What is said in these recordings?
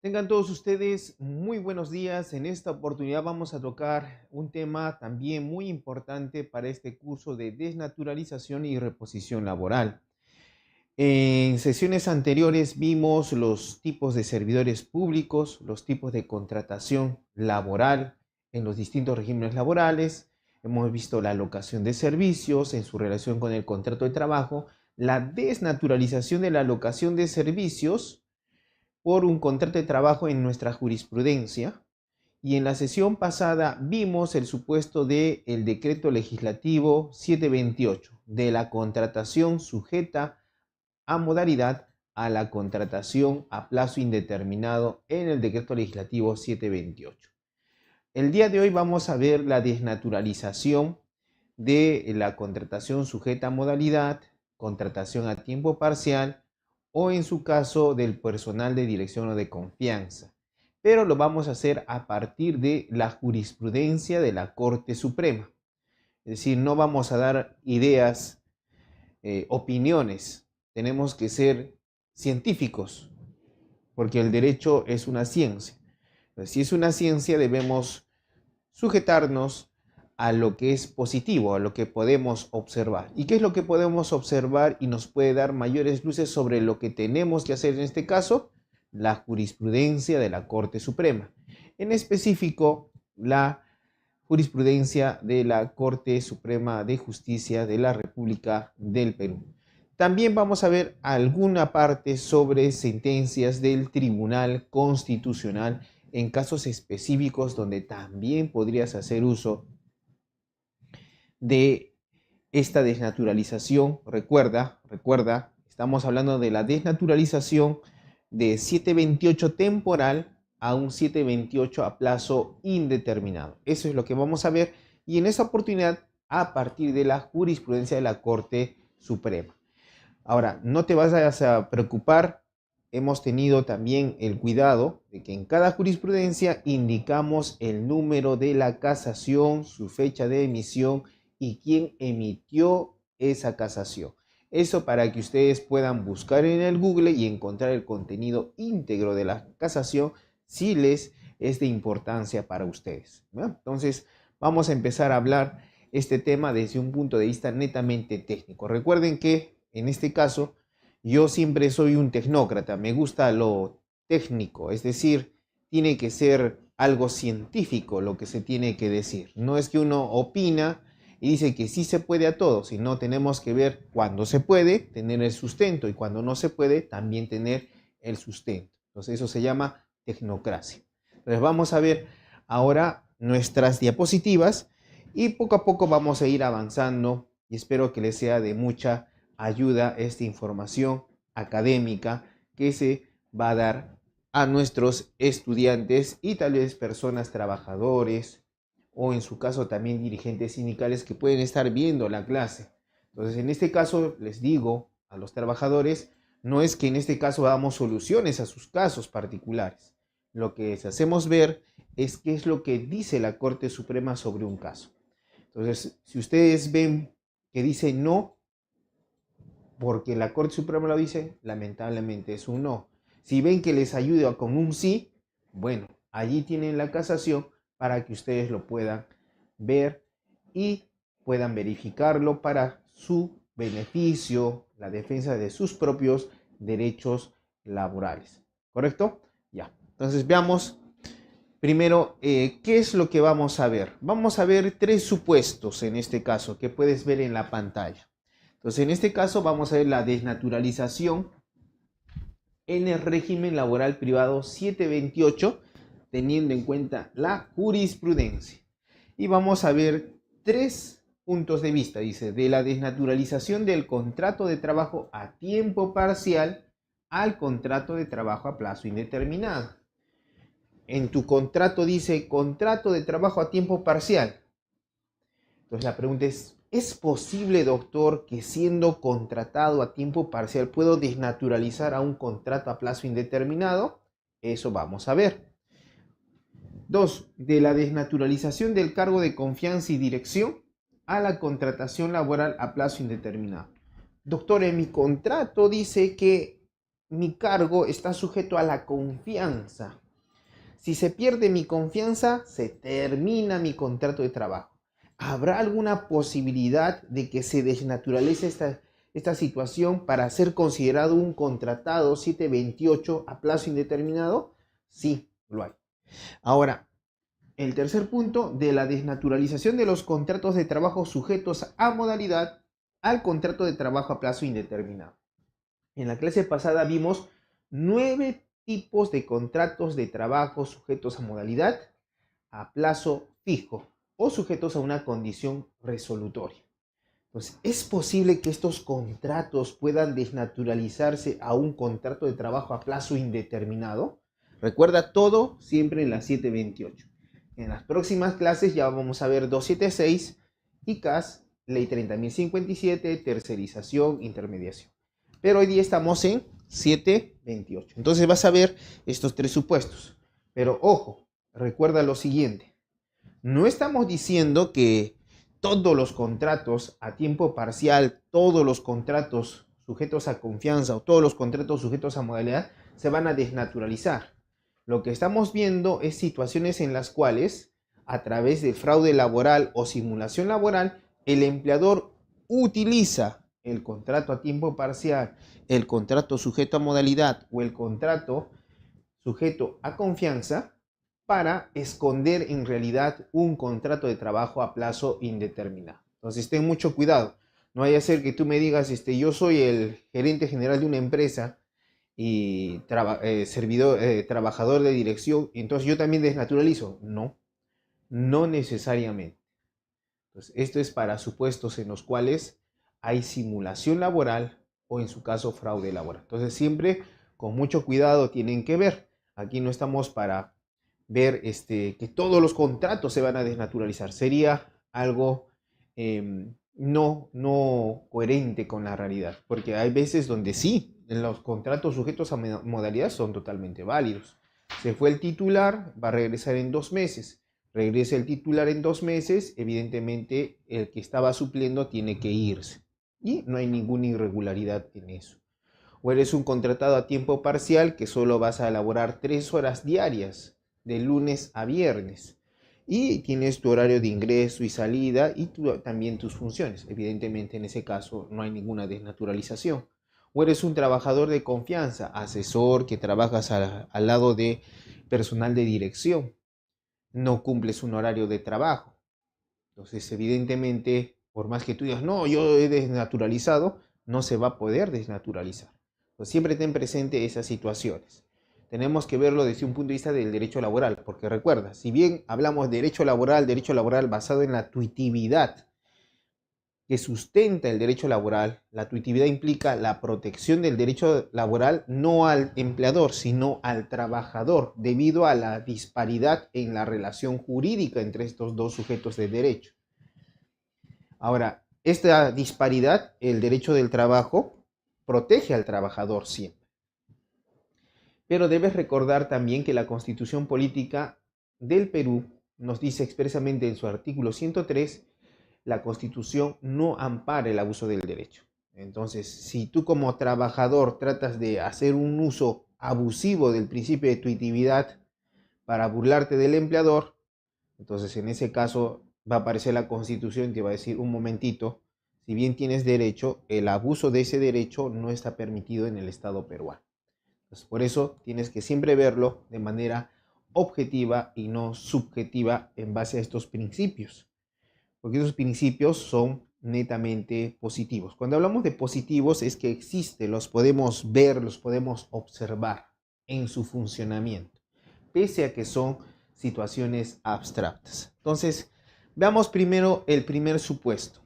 Tengan todos ustedes muy buenos días. En esta oportunidad vamos a tocar un tema también muy importante para este curso de desnaturalización y reposición laboral. En sesiones anteriores vimos los tipos de servidores públicos, los tipos de contratación laboral en los distintos regímenes laborales. Hemos visto la alocación de servicios en su relación con el contrato de trabajo, la desnaturalización de la alocación de servicios por un contrato de trabajo en nuestra jurisprudencia. Y en la sesión pasada vimos el supuesto del decreto legislativo 728 de la contratación sujeta a modalidad a la contratación a plazo indeterminado en el decreto legislativo 728. El día de hoy vamos a ver la desnaturalización de la contratación sujeta a modalidad, contratación a tiempo parcial o en su caso del personal de dirección o de confianza. Pero lo vamos a hacer a partir de la jurisprudencia de la Corte Suprema. Es decir, no vamos a dar ideas, opiniones. Tenemos que ser científicos, porque el derecho es una ciencia. Entonces, si es una ciencia, debemos sujetarnos a lo que es positivo, a lo que podemos observar. ¿Y qué es lo que podemos observar y nos puede dar mayores luces sobre lo que tenemos que hacer en este caso? La jurisprudencia de la Corte Suprema. En específico, la jurisprudencia de la Corte Suprema de Justicia de la República del Perú. También vamos a ver alguna parte sobre sentencias del Tribunal Constitucional en casos específicos donde también podrías hacer uso de esta desnaturalización. Recuerda, estamos hablando de la desnaturalización de 728 temporal a un 728 a plazo indeterminado. Eso es lo que vamos a ver y en esa oportunidad a partir de la jurisprudencia de la Corte Suprema. Ahora, no te vas a preocupar, hemos tenido también el cuidado de que en cada jurisprudencia indicamos el número de la casación, su fecha de emisión y quién emitió esa casación. Eso para que ustedes puedan buscar en el Google y encontrar el contenido íntegro de la casación si les es de importancia para ustedes, ¿no? Entonces, vamos a empezar a hablar este tema desde un punto de vista netamente técnico. Recuerden que en este caso yo siempre soy un tecnócrata, me gusta lo técnico, es decir, tiene que ser algo científico lo que se tiene que decir. No es que uno opina y dice que sí se puede a todo, sino tenemos que ver cuándo se puede tener el sustento y cuando no se puede también tener el sustento. Entonces eso se llama tecnocracia. Entonces vamos a ver ahora nuestras diapositivas y poco a poco vamos a ir avanzando y espero que les sea de mucha ayuda esta información académica que se va a dar a nuestros estudiantes y tal vez personas trabajadores o en su caso también dirigentes sindicales que pueden estar viendo la clase. Entonces, en este caso les digo a los trabajadores, no es que en este caso damos soluciones a sus casos particulares. Lo que les hacemos ver es qué es lo que dice la Corte Suprema sobre un caso. Entonces, si ustedes ven que dice no, porque la Corte Suprema lo dice, lamentablemente es un no. Si ven que les ayuda con un sí, bueno, allí tienen la casación para que ustedes lo puedan ver y puedan verificarlo para su beneficio, la defensa de sus propios derechos laborales. ¿Correcto? Ya. Entonces veamos primero qué es lo que vamos a ver. Vamos a ver tres supuestos en este caso que puedes ver en la pantalla. Entonces, en este caso vamos a ver la desnaturalización en el régimen laboral privado 728, teniendo en cuenta la jurisprudencia. Y vamos a ver tres puntos de vista, dice, de la desnaturalización del contrato de trabajo a tiempo parcial al contrato de trabajo a plazo indeterminado. En tu contrato dice contrato de trabajo a tiempo parcial. Entonces la pregunta ¿es posible, doctor, que siendo contratado a tiempo parcial puedo desnaturalizar a un contrato a plazo indeterminado? Eso vamos a ver. 2. De la desnaturalización del cargo de confianza y dirección a la contratación laboral a plazo indeterminado. Doctor, en mi contrato dice que mi cargo está sujeto a la confianza. Si se pierde mi confianza, se termina mi contrato de trabajo. ¿Habrá alguna posibilidad de que se desnaturalice esta situación para ser considerado un contratado 728 a plazo indeterminado? Sí, lo hay. Ahora, el tercer punto de la desnaturalización de los contratos de trabajo sujetos a modalidad al contrato de trabajo a plazo indeterminado. En la clase pasada vimos 9 tipos de contratos de trabajo sujetos a modalidad, a plazo fijo o sujetos a una condición resolutoria. Entonces, ¿es posible que estos contratos puedan desnaturalizarse a un contrato de trabajo a plazo indeterminado? Recuerda todo siempre en la 728. En las próximas clases ya vamos a ver 276, ICAS, Ley 30.057, tercerización, intermediación. Pero hoy día estamos en 728. Entonces vas a ver estos tres supuestos. Pero ojo, recuerda lo siguiente. No estamos diciendo que todos los contratos a tiempo parcial, todos los contratos sujetos a confianza o todos los contratos sujetos a modalidad se van a desnaturalizar. Lo que estamos viendo es situaciones en las cuales, a través de fraude laboral o simulación laboral, el empleador utiliza el contrato a tiempo parcial, el contrato sujeto a modalidad o el contrato sujeto a confianza para esconder en realidad un contrato de trabajo a plazo indeterminado. Entonces ten mucho cuidado. No vaya a ser que tú me digas, yo soy el gerente general de una empresa y trabajador de dirección, entonces yo también desnaturalizo. No, no necesariamente. Entonces, esto es para supuestos en los cuales hay simulación laboral o en su caso fraude laboral. Entonces siempre con mucho cuidado tienen que ver. Aquí no estamos para ver que todos los contratos se van a desnaturalizar. Sería algo no coherente con la realidad, porque hay veces donde sí, los contratos sujetos a modalidad son totalmente válidos. Se fue el titular, va a regresar en 2 meses. Regresa el titular en 2 meses, evidentemente el que estaba supliendo tiene que irse. Y no hay ninguna irregularidad en eso. O eres un contratado a tiempo parcial que solo vas a elaborar 3 horas diarias, de lunes a viernes. Y tienes tu horario de ingreso y salida y también tus funciones. Evidentemente en ese caso no hay ninguna desnaturalización. O eres un trabajador de confianza, asesor que trabajas al lado de personal de dirección. No cumples un horario de trabajo. Entonces, evidentemente, por más que tú digas, no, yo he desnaturalizado, no se va a poder desnaturalizar. Entonces, siempre ten presente esas situaciones. Tenemos que verlo desde un punto de vista del derecho laboral, porque recuerda, si bien hablamos de derecho laboral basado en la tuitividad, que sustenta el derecho laboral, la tuitividad implica la protección del derecho laboral no al empleador, sino al trabajador, debido a la disparidad en la relación jurídica entre estos dos sujetos de derecho. Ahora, esta disparidad, el derecho del trabajo, protege al trabajador siempre. Pero debes recordar también que la Constitución Política del Perú nos dice expresamente en su artículo 103 la Constitución no ampara el abuso del derecho. Entonces, si tú como trabajador tratas de hacer un uso abusivo del principio de tuitividad para burlarte del empleador, entonces en ese caso va a aparecer la Constitución y te va a decir, un momentito, si bien tienes derecho, el abuso de ese derecho no está permitido en el Estado peruano. Entonces, por eso tienes que siempre verlo de manera objetiva y no subjetiva en base a estos principios, porque esos principios son netamente positivos. Cuando hablamos de positivos es que existen, los podemos ver, los podemos observar en su funcionamiento, pese a que son situaciones abstractas. Entonces, veamos primero el primer supuesto.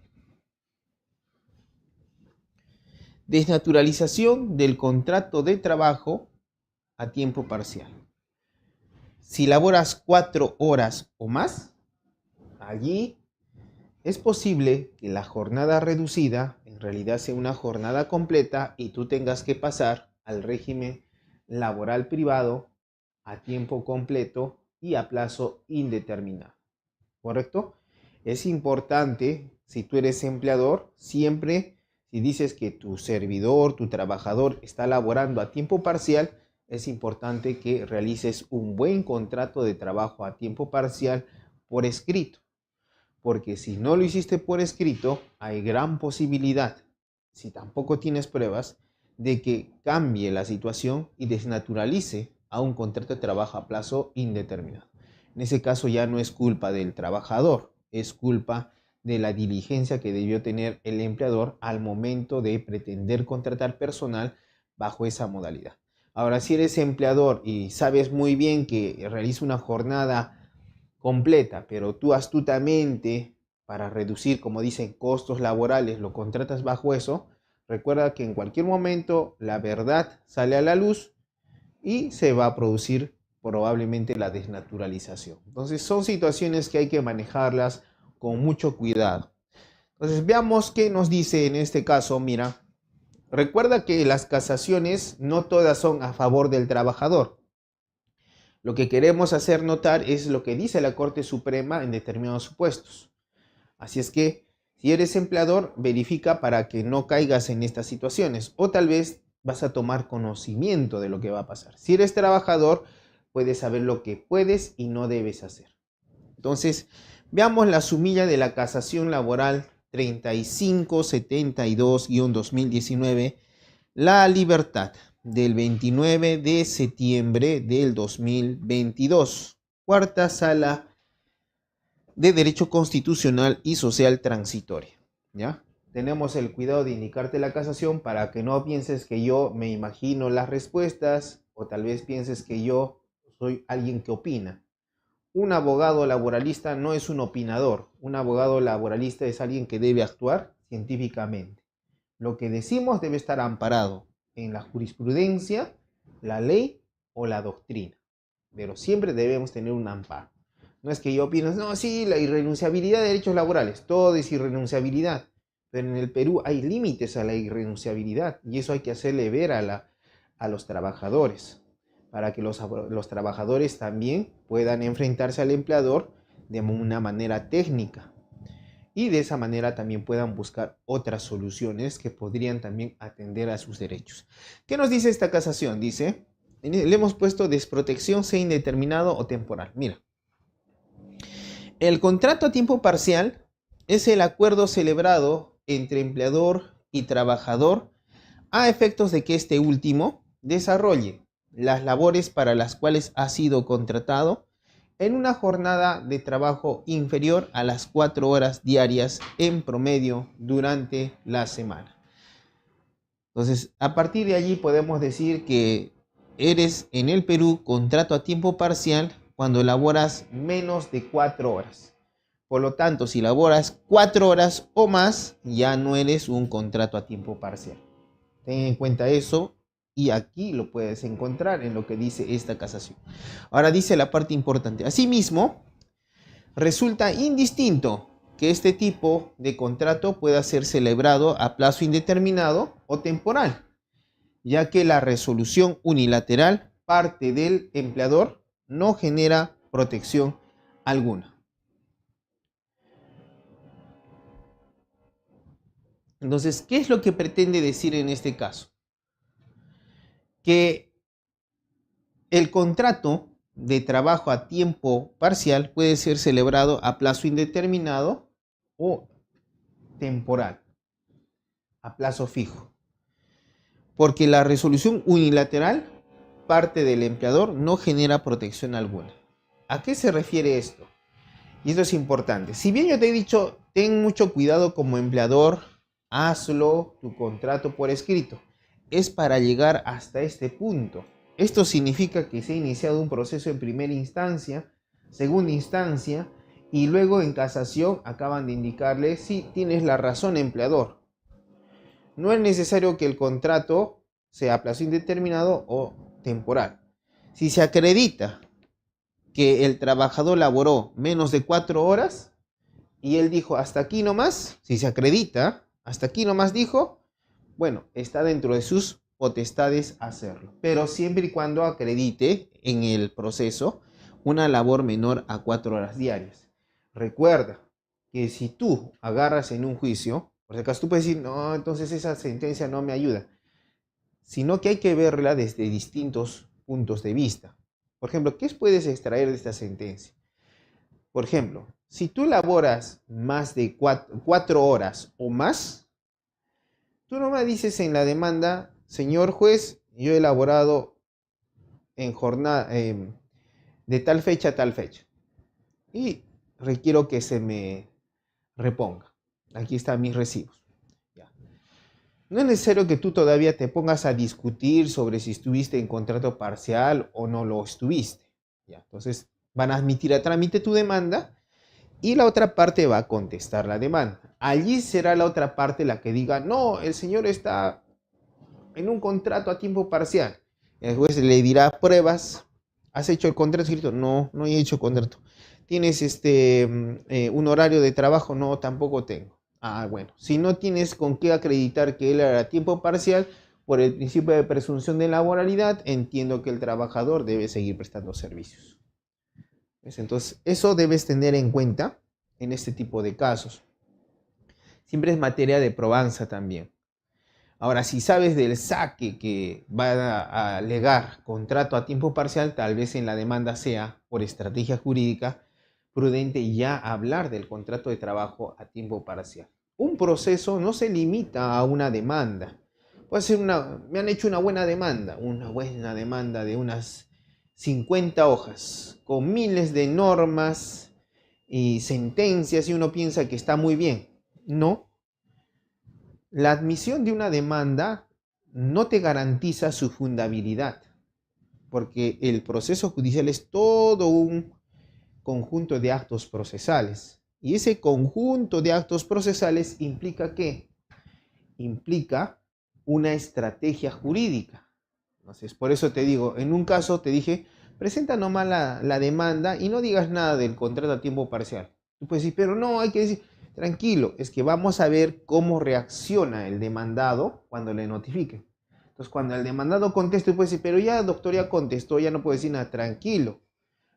Desnaturalización del contrato de trabajo a tiempo parcial. Si laboras 4 horas o más, allí es posible que la jornada reducida en realidad sea una jornada completa y tú tengas que pasar al régimen laboral privado a tiempo completo y a plazo indeterminado. ¿Correcto? Es importante, si tú eres empleador, siempre Si dices que tu servidor, tu trabajador está laborando a tiempo parcial, es importante que realices un buen contrato de trabajo a tiempo parcial por escrito. Porque si no lo hiciste por escrito, hay gran posibilidad, si tampoco tienes pruebas, de que cambie la situación y desnaturalice a un contrato de trabajo a plazo indeterminado. En ese caso ya no es culpa del trabajador, es culpa de la diligencia que debió tener el empleador al momento de pretender contratar personal bajo esa modalidad. Ahora, si eres empleador y sabes muy bien que realiza una jornada completa, pero tú astutamente, para reducir, como dicen, costos laborales, lo contratas bajo eso, recuerda que en cualquier momento la verdad sale a la luz y se va a producir probablemente la desnaturalización. Entonces son situaciones que hay que manejarlas con mucho cuidado. Entonces veamos qué nos dice en este caso. Mira, recuerda que las casaciones no todas son a favor del trabajador. Lo que queremos hacer notar es lo que dice la Corte Suprema en determinados supuestos. Así es que si eres empleador, verifica para que no caigas en estas situaciones o tal vez vas a tomar conocimiento de lo que va a pasar. Si eres trabajador, puedes saber lo que puedes y no debes hacer. Entonces, veamos la sumilla de la casación laboral 3572-2019, La Libertad, del 29 de septiembre del 2022. Cuarta Sala de Derecho Constitucional y Social Transitoria. ¿Ya? Tenemos el cuidado de indicarte la casación para que no pienses que yo me imagino las respuestas o tal vez pienses que yo soy alguien que opina. Un abogado laboralista no es un opinador. Un abogado laboralista es alguien que debe actuar científicamente. Lo que decimos debe estar amparado en la jurisprudencia, la ley o la doctrina. Pero siempre debemos tener un amparo. No es que yo opino, no, sí, la irrenunciabilidad de derechos laborales, todo es irrenunciabilidad. Pero en el Perú hay límites a la irrenunciabilidad y eso hay que hacerle ver a los trabajadores, para que los trabajadores también puedan enfrentarse al empleador de una manera técnica y de esa manera también puedan buscar otras soluciones que podrían también atender a sus derechos. ¿Qué nos dice esta casación? Dice, le hemos puesto desprotección sea indeterminado o temporal. Mira, el contrato a tiempo parcial es el acuerdo celebrado entre empleador y trabajador a efectos de que este último desarrolle las labores para las cuales ha sido contratado en una jornada de trabajo inferior a las 4 horas diarias en promedio durante la semana. Entonces, a partir de allí podemos decir que eres en el Perú contrato a tiempo parcial cuando laboras menos de 4 horas. Por lo tanto, si laboras 4 horas o más, ya no eres un contrato a tiempo parcial. Ten en cuenta eso y aquí lo puedes encontrar en lo que dice esta casación. Ahora dice la parte importante. Asimismo, resulta indistinto que este tipo de contrato pueda ser celebrado a plazo indeterminado o temporal, ya que la resolución unilateral parte del empleador no genera protección alguna. Entonces, ¿qué es lo que pretende decir en este caso? Que el contrato de trabajo a tiempo parcial puede ser celebrado a plazo indeterminado o temporal, a plazo fijo. Porque la resolución unilateral parte del empleador no genera protección alguna. ¿A qué se refiere esto? Y esto es importante. Si bien yo te he dicho, ten mucho cuidado como empleador, hazlo tu contrato por escrito. Es para llegar hasta este punto. Esto significa que se ha iniciado un proceso en primera instancia, segunda instancia, y luego en casación acaban de indicarle si tienes la razón, empleador. No es necesario que el contrato sea a plazo indeterminado o temporal. Si se acredita que el trabajador laboró menos de 4 horas y él dijo hasta aquí nomás, si se acredita, hasta aquí nomás dijo, bueno, está dentro de sus potestades hacerlo, pero siempre y cuando acredite en el proceso una labor menor a 4 horas diarias. Recuerda que si tú agarras en un juicio Por si acaso tú puedes decir, no, entonces esa sentencia no me ayuda, sino que hay que verla desde distintos puntos de vista. Por ejemplo, ¿qué puedes extraer de esta sentencia? Por ejemplo, si tú elaboras más de 4 horas o más, tú no me dices en la demanda, señor juez, yo he elaborado en jornada de tal fecha a tal fecha y requiero que se me reponga. Aquí están mis recibos. Ya. No es necesario que tú todavía te pongas a discutir sobre si estuviste en contrato parcial o no lo estuviste. Ya. Entonces van a admitir a trámite tu demanda y la otra parte va a contestar la demanda. Allí será la otra parte la que diga, no, el señor está en un contrato a tiempo parcial. El juez le dirá pruebas. ¿Has hecho el contrato escrito? No, no he hecho contrato. ¿Tienes un horario de trabajo? No, tampoco tengo. Ah, bueno. Si no tienes con qué acreditar que él era a tiempo parcial, por el principio de presunción de laboralidad, entiendo que el trabajador debe seguir prestando servicios. ¿Ves? Entonces, eso debes tener en cuenta en este tipo de casos. Siempre es materia de probanza también. Ahora, si sabes del saque que va a alegar contrato a tiempo parcial, tal vez en la demanda sea, por estrategia jurídica, prudente ya hablar del contrato de trabajo a tiempo parcial. Un proceso no se limita a una demanda. Puede ser me han hecho una buena demanda de unas 50 hojas, con miles de normas y sentencias, y uno piensa que está muy bien. No, la admisión de una demanda no te garantiza su fundabilidad, porque el proceso judicial es todo un conjunto de actos procesales. Y ese conjunto de actos procesales implica ¿qué? Implica una estrategia jurídica. Entonces, por eso te digo, en un caso te dije, presenta nomás la demanda y no digas nada del contrato a tiempo parcial. Tú puedes decir, pero no, hay que decir, tranquilo, es que vamos a ver cómo reacciona el demandado cuando le notifique. Entonces, cuando el demandado conteste, tú puedes decir, pero ya, doctor, ya contestó, ya no puedo decir nada, tranquilo.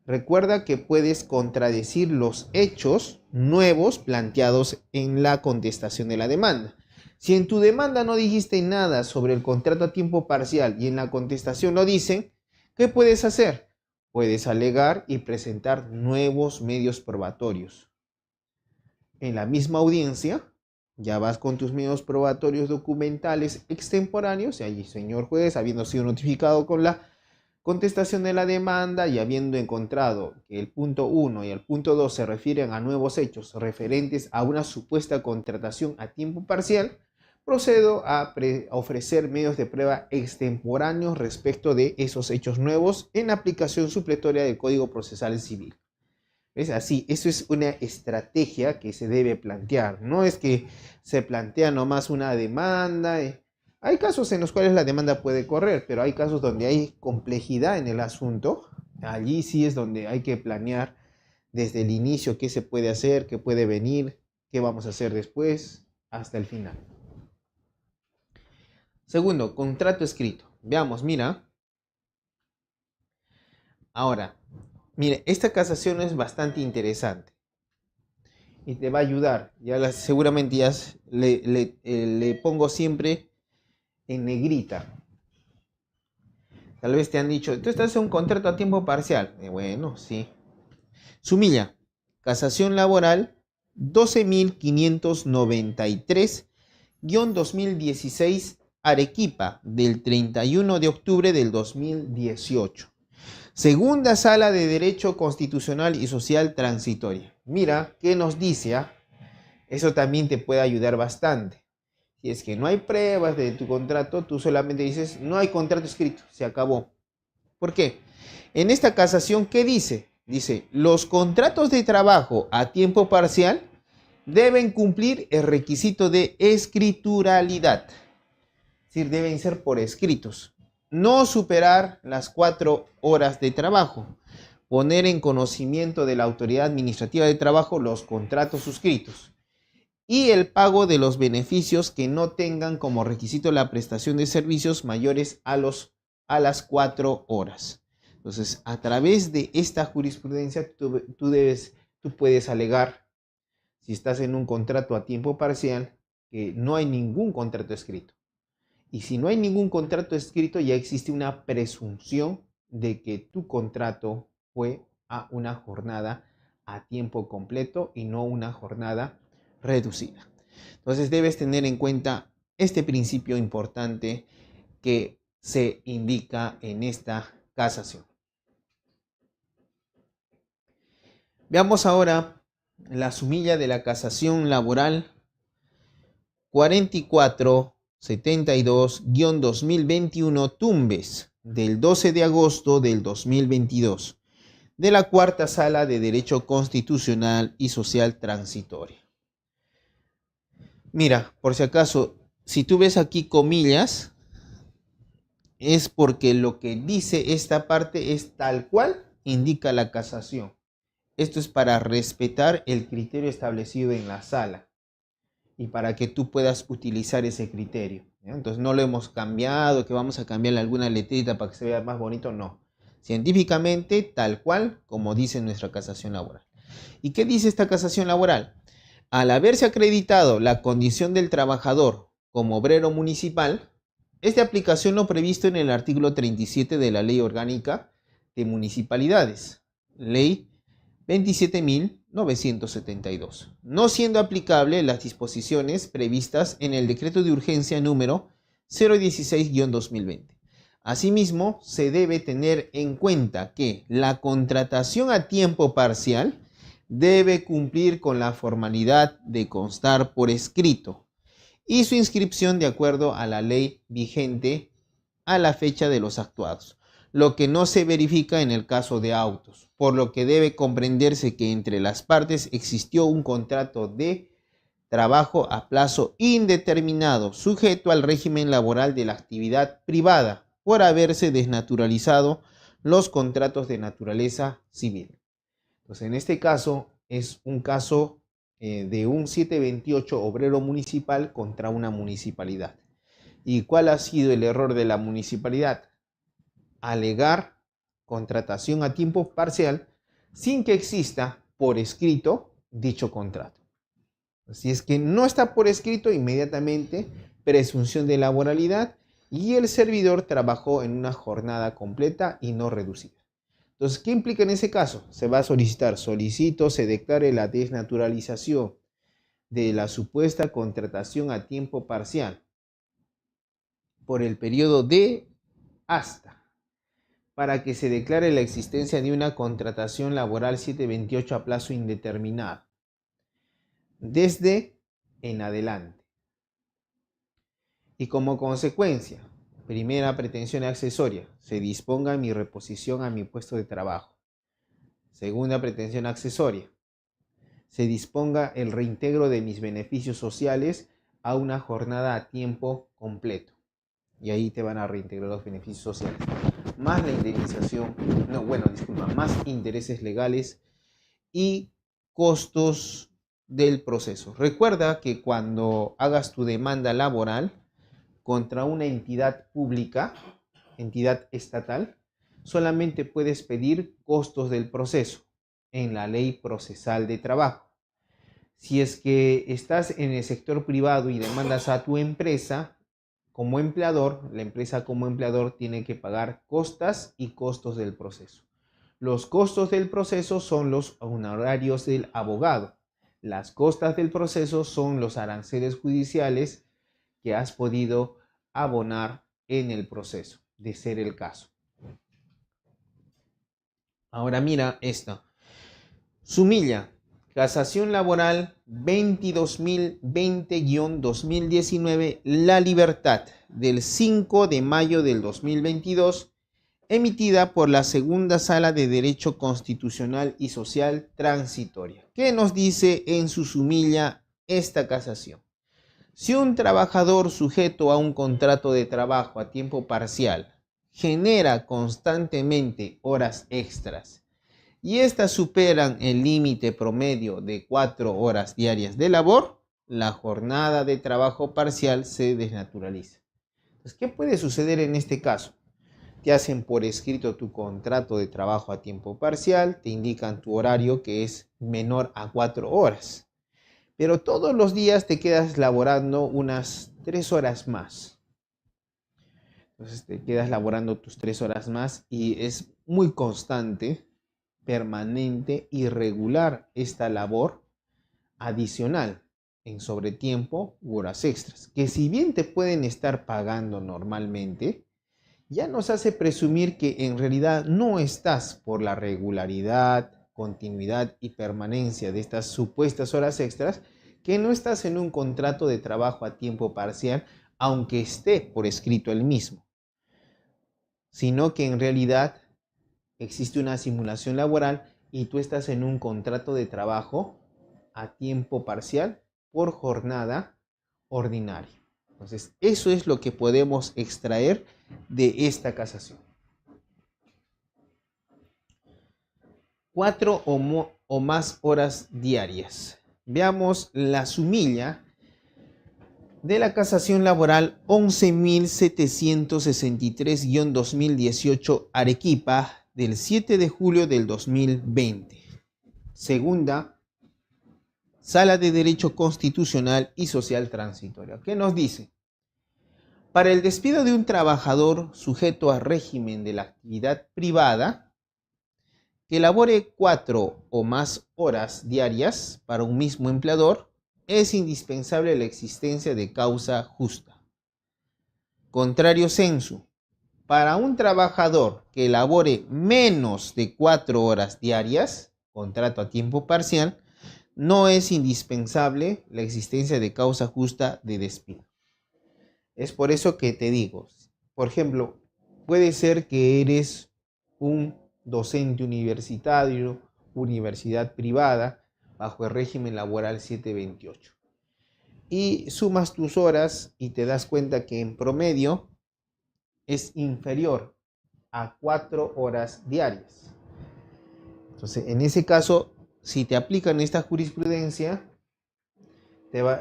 Recuerda que puedes contradecir los hechos nuevos planteados en la contestación de la demanda. Si en tu demanda no dijiste nada sobre el contrato a tiempo parcial y en la contestación lo dicen, ¿qué puedes hacer? Puedes alegar y presentar nuevos medios probatorios. En la misma audiencia, ya vas con tus medios probatorios documentales extemporáneos y allí, señor juez, habiendo sido notificado con la contestación de la demanda y habiendo encontrado que el punto 1 y el punto 2 se refieren a nuevos hechos referentes a una supuesta contratación a tiempo parcial, procedo a ofrecer medios de prueba extemporáneos respecto de esos hechos nuevos en aplicación supletoria del Código Procesal Civil. ¿Ves? Así, eso es una estrategia que se debe plantear. No es que se plantea nomás una demanda. Hay casos en los cuales la demanda puede correr, pero hay casos donde hay complejidad en el asunto. Allí sí es donde hay que planear desde el inicio qué se puede hacer, qué puede venir, qué vamos a hacer después, hasta el final. Segundo, contrato escrito. Veamos, mira. Ahora, mire, esta casación es bastante interesante y te va a ayudar. Seguramente ya le pongo siempre en negrita. Tal vez te han dicho, tú estás en un contrato a tiempo parcial. Bueno, sí. Sumilla, casación laboral 12.593-2016, Arequipa, del 31 de octubre del 2018. Segunda Sala de Derecho Constitucional y Social Transitoria. Mira, ¿qué nos dice? Eso también te puede ayudar bastante. Si es que no hay pruebas de tu contrato, tú solamente dices, no hay contrato escrito, se acabó. ¿Por qué? En esta casación, ¿qué dice? Dice, los contratos de trabajo a tiempo parcial deben cumplir el requisito de escrituralidad. Es decir, deben ser por escritos. No superar las 4 horas de trabajo. Poner en conocimiento de la autoridad administrativa de trabajo los contratos suscritos. Y el pago de los beneficios que no tengan como requisito la prestación de servicios mayores a las 4 horas. Entonces, a través de esta jurisprudencia, tú puedes alegar, si estás en un contrato a tiempo parcial, que no hay ningún contrato escrito. Y si no hay ningún contrato escrito, ya existe una presunción de que tu contrato fue a una jornada a tiempo completo y no una jornada reducida. Entonces debes tener en cuenta este principio importante que se indica en esta casación. Veamos ahora la sumilla de la casación laboral 4472-2021 Tumbes del 12 de agosto del 2022 de la Cuarta Sala de Derecho Constitucional y Social Transitoria. Mira, por si acaso, si tú ves aquí comillas, es porque lo que dice esta parte es tal cual indica la casación. Esto es para respetar el criterio establecido en la sala y para que tú puedas utilizar ese criterio, ¿ya? Entonces no lo hemos cambiado, que vamos a cambiarle alguna letrita para que se vea más bonito, no. Científicamente, tal cual como dice nuestra casación laboral. ¿Y qué dice esta casación laboral? Al haberse acreditado la condición del trabajador como obrero municipal, es de aplicación lo previsto en el artículo 37 de la Ley Orgánica de Municipalidades, Ley 27.972, no siendo aplicable las disposiciones previstas en el Decreto de Urgencia número 016-2020. Asimismo, se debe tener en cuenta que la contratación a tiempo parcial debe cumplir con la formalidad de constar por escrito y su inscripción de acuerdo a la ley vigente a la fecha de los actuados, lo que no se verifica en el caso de autos, por lo que debe comprenderse que entre las partes existió un contrato de trabajo a plazo indeterminado, sujeto al régimen laboral de la actividad privada, por haberse desnaturalizado los contratos de naturaleza civil. Entonces, en este caso es un caso de un 728 obrero municipal contra una municipalidad. ¿Y cuál ha sido el error de la municipalidad? Alegar contratación a tiempo parcial sin que exista por escrito dicho contrato. Si es que no está por escrito, inmediatamente presunción de laboralidad y el servidor trabajó en una jornada completa y no reducida. Entonces, ¿qué implica en ese caso? Se va a solicitar, se declare la desnaturalización de la supuesta contratación a tiempo parcial por el periodo de hasta, para que se declare la existencia de una contratación laboral 728 a plazo indeterminado, desde en adelante. Y como consecuencia, primera pretensión accesoria, se disponga mi reposición a mi puesto de trabajo. Segunda pretensión accesoria, se disponga el reintegro de mis beneficios sociales a una jornada a tiempo completo. Y ahí te van a reintegrar los beneficios sociales. Más la indemnización, más intereses legales y costos del proceso. Recuerda que cuando hagas tu demanda laboral contra una entidad pública, entidad estatal, solamente puedes pedir costos del proceso en la ley procesal de trabajo. Si es que estás en el sector privado y demandas a tu empresa como empleador, la empresa como empleador tiene que pagar costas y costos del proceso. Los costos del proceso son los honorarios del abogado. Las costas del proceso son los aranceles judiciales que has podido abonar en el proceso, de ser el caso. Ahora mira esto. Sumilla, casación laboral 22.020-2019, La Libertad, del 5 de mayo del 2022, emitida por la Segunda Sala de Derecho Constitucional y Social Transitoria. ¿Qué nos dice en su sumilla esta casación? Si un trabajador sujeto a un contrato de trabajo a tiempo parcial genera constantemente horas extras y estas superan el límite promedio de 4 horas diarias de labor, la jornada de trabajo parcial se desnaturaliza. Entonces, ¿qué puede suceder en este caso? Te hacen por escrito tu contrato de trabajo a tiempo parcial, te indican tu horario que es menor a 4 horas. pero todos los días te quedas laborando unas 3 horas más. Entonces te quedas laborando tus 3 horas más y es muy constante, permanente y regular esta labor adicional en sobretiempo u horas extras, que si bien te pueden estar pagando normalmente, ya nos hace presumir que en realidad no estás por la regularidad, continuidad y permanencia de estas supuestas horas extras, que no estás en un contrato de trabajo a tiempo parcial, aunque esté por escrito el mismo, sino que en realidad existe una simulación laboral y tú estás en un contrato de trabajo a tiempo parcial por jornada ordinaria. Entonces, eso es lo que podemos extraer de esta casación. 4 o más horas diarias. Veamos la sumilla de la casación laboral 11.763-2018 Arequipa del 7 de julio del 2020. Segunda Sala de Derecho Constitucional y Social Transitorio. ¿Qué nos dice? Para el despido de un trabajador sujeto a régimen de la actividad privada que labore 4 o más horas diarias para un mismo empleador, es indispensable la existencia de causa justa. Contrario sensu, para un trabajador que labore menos de 4 horas diarias, contrato a tiempo parcial, no es indispensable la existencia de causa justa de despido. Es por eso que te digo, por ejemplo, puede ser que eres un docente universitario, universidad privada, bajo el régimen laboral 728. Y sumas tus horas y te das cuenta que en promedio es inferior a 4 horas diarias. Entonces, en ese caso, si te aplican esta jurisprudencia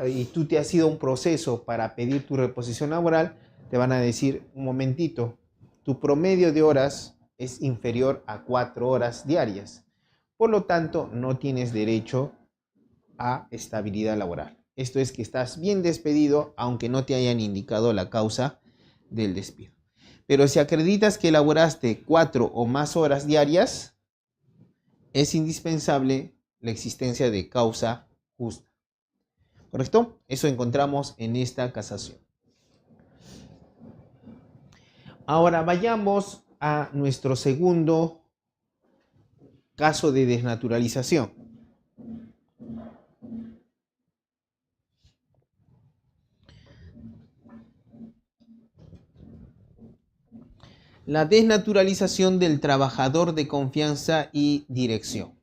y tú te has ido a un proceso para pedir tu reposición laboral, te van a decir, un momentito, tu promedio de horas es inferior a 4 horas diarias. Por lo tanto, no tienes derecho a estabilidad laboral. Esto es que estás bien despedido, aunque no te hayan indicado la causa del despido. Pero si acreditas que laboraste 4 o más horas diarias, es indispensable la existencia de causa justa. ¿Correcto? Eso encontramos en esta casación. Ahora vayamos a nuestro segundo caso de desnaturalización. La desnaturalización del trabajador de confianza y dirección.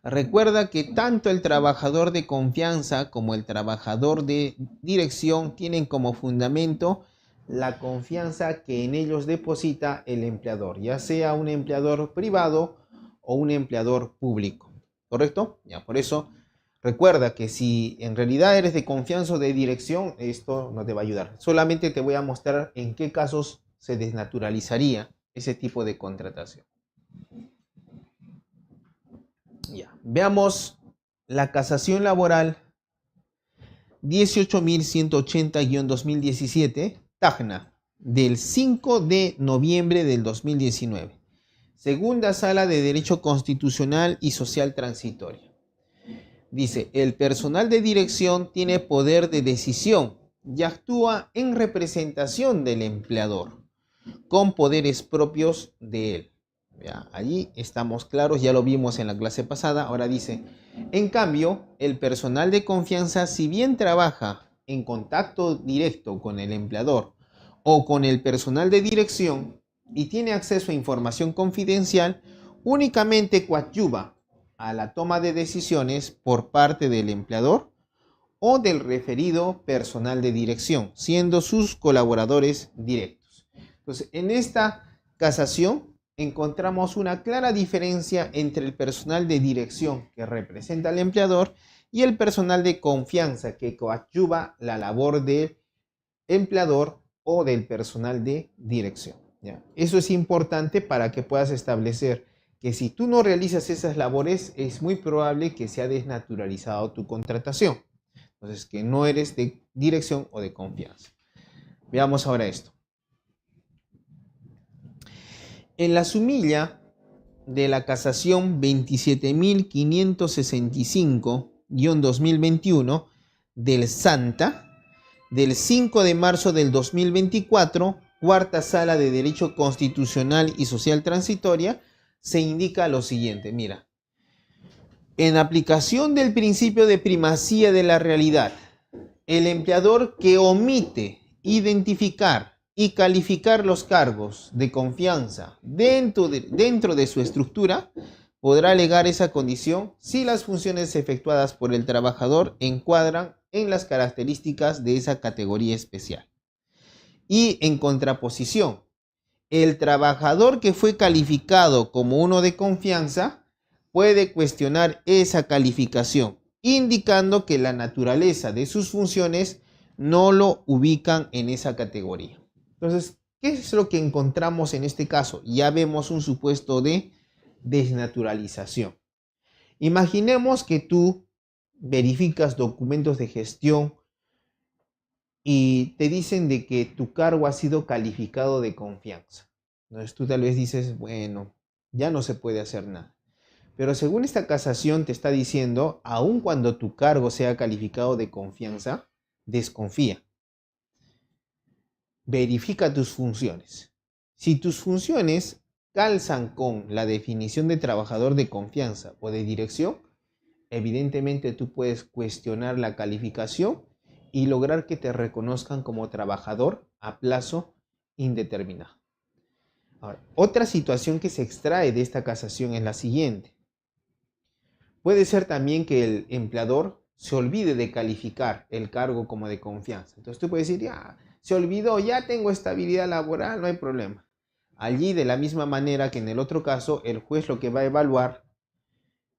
Recuerda que tanto el trabajador de confianza como el trabajador de dirección tienen como fundamento la confianza que en ellos deposita el empleador, ya sea un empleador privado o un empleador público. ¿Correcto? Ya, por eso recuerda que si en realidad eres de confianza o de dirección, esto no te va a ayudar. Solamente te voy a mostrar en qué casos se desnaturalizaría ese tipo de contratación. Ya. Veamos la casación laboral 18.180-2017, Tacna, del 5 de noviembre del 2019. Segunda Sala de Derecho Constitucional y Social Transitorio. Dice, el personal de dirección tiene poder de decisión y actúa en representación del empleador, con poderes propios de él. Ya, allí estamos claros, ya lo vimos en la clase pasada. Ahora dice, en cambio, el personal de confianza, si bien trabaja en contacto directo con el empleador o con el personal de dirección y tiene acceso a información confidencial, únicamente coadyuva a la toma de decisiones por parte del empleador o del referido personal de dirección, siendo sus colaboradores directos. Entonces, en esta casación encontramos una clara diferencia entre el personal de dirección que representa al empleador y el personal de confianza que coadyuva la labor del empleador o del personal de dirección. ¿Ya? Eso es importante para que puedas establecer que si tú no realizas esas labores, es muy probable que sea desnaturalizado tu contratación. Entonces, que no eres de dirección o de confianza. Veamos ahora esto. En la sumilla de la casación 27.565-2021 del SANTA, del 5 de marzo del 2024, cuarta sala de Derecho Constitucional y Social Transitoria, se indica lo siguiente, mira. En aplicación del principio de primacía de la realidad, el empleador que omite identificar y calificar los cargos de confianza dentro de su estructura podrá alegar esa condición si las funciones efectuadas por el trabajador encuadran en las características de esa categoría especial. Y en contraposición, el trabajador que fue calificado como uno de confianza puede cuestionar esa calificación, indicando que la naturaleza de sus funciones no lo ubican en esa categoría. Entonces, ¿qué es lo que encontramos en este caso? Ya vemos un supuesto de desnaturalización. Imaginemos que tú verificas documentos de gestión y te dicen de que tu cargo ha sido calificado de confianza. Entonces tú tal vez dices, bueno, ya no se puede hacer nada. Pero según esta casación te está diciendo, aun cuando tu cargo sea calificado de confianza, desconfía. Verifica tus funciones. Si tus funciones calzan con la definición de trabajador de confianza o de dirección, evidentemente tú puedes cuestionar la calificación y lograr que te reconozcan como trabajador a plazo indeterminado. Ahora, otra situación que se extrae de esta casación es la siguiente. Puede ser también que el empleador se olvide de calificar el cargo como de confianza. Entonces tú puedes decir, ya, se olvidó, ya tengo estabilidad laboral, no hay problema. Allí, de la misma manera que en el otro caso, el juez lo que va a evaluar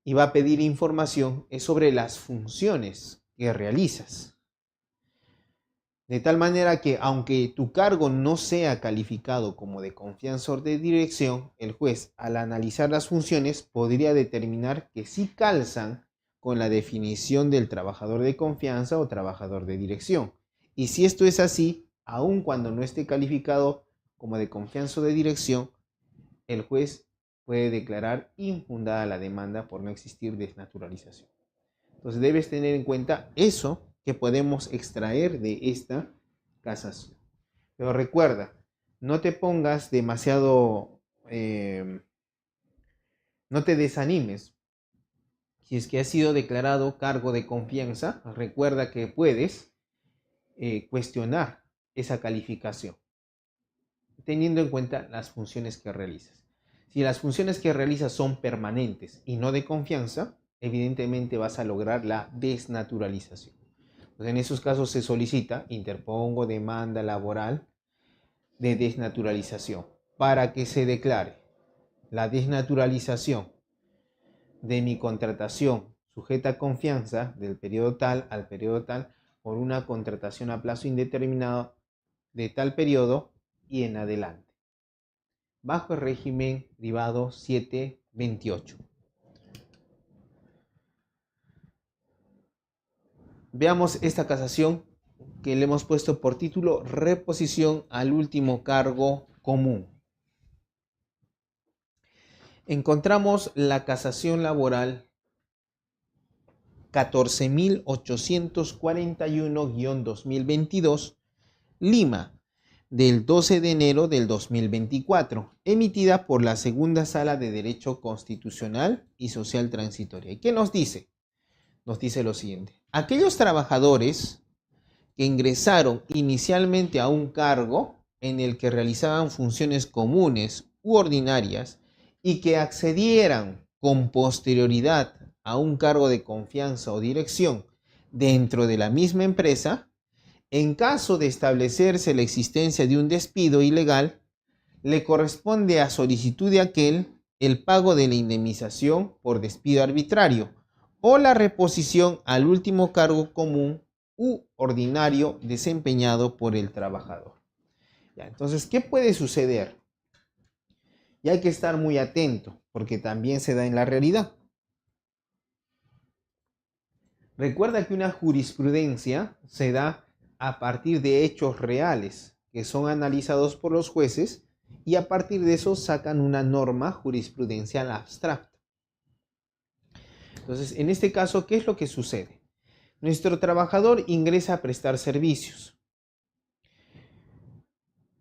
y va a pedir información es sobre las funciones que realizas. De tal manera que aunque tu cargo no sea calificado como de confianza o de dirección, el juez al analizar las funciones podría determinar que sí calzan con la definición del trabajador de confianza o trabajador de dirección. Y si esto es así, aun cuando no esté calificado como de confianza o de dirección, el juez puede declarar infundada la demanda por no existir desnaturalización. Entonces debes tener en cuenta eso que podemos extraer de esta casación. Pero recuerda, no te pongas demasiado, no te desanimes. Si es que has sido declarado cargo de confianza, recuerda que puedes cuestionar esa calificación, teniendo en cuenta las funciones que realizas. Si las funciones que realizas son permanentes y no de confianza, evidentemente vas a lograr la desnaturalización. Entonces, en esos casos se solicita, interpongo demanda laboral de desnaturalización para que se declare la desnaturalización de mi contratación sujeta a confianza del periodo tal al periodo tal por una contratación a plazo indeterminado de tal periodo y en adelante, bajo el régimen privado 728. Veamos esta casación que le hemos puesto por título reposición al último cargo común. Encontramos la casación laboral 14.841-2022, Lima, del 12 de enero del 2024, emitida por la Segunda Sala de Derecho Constitucional y Social Transitoria. ¿Y qué nos dice? Nos dice lo siguiente. Aquellos trabajadores que ingresaron inicialmente a un cargo en el que realizaban funciones comunes u ordinarias y que accedieran con posterioridad a un cargo de confianza o dirección dentro de la misma empresa, en caso de establecerse la existencia de un despido ilegal, le corresponde a solicitud de aquel el pago de la indemnización por despido arbitrario o la reposición al último cargo común u ordinario desempeñado por el trabajador. Ya, entonces, ¿qué puede suceder? Y hay que estar muy atento, porque también se da en la realidad. Recuerda que una jurisprudencia se da a partir de hechos reales que son analizados por los jueces y a partir de eso sacan una norma jurisprudencial abstracta. Entonces, en este caso, ¿qué es lo que sucede? Nuestro trabajador ingresa a prestar servicios.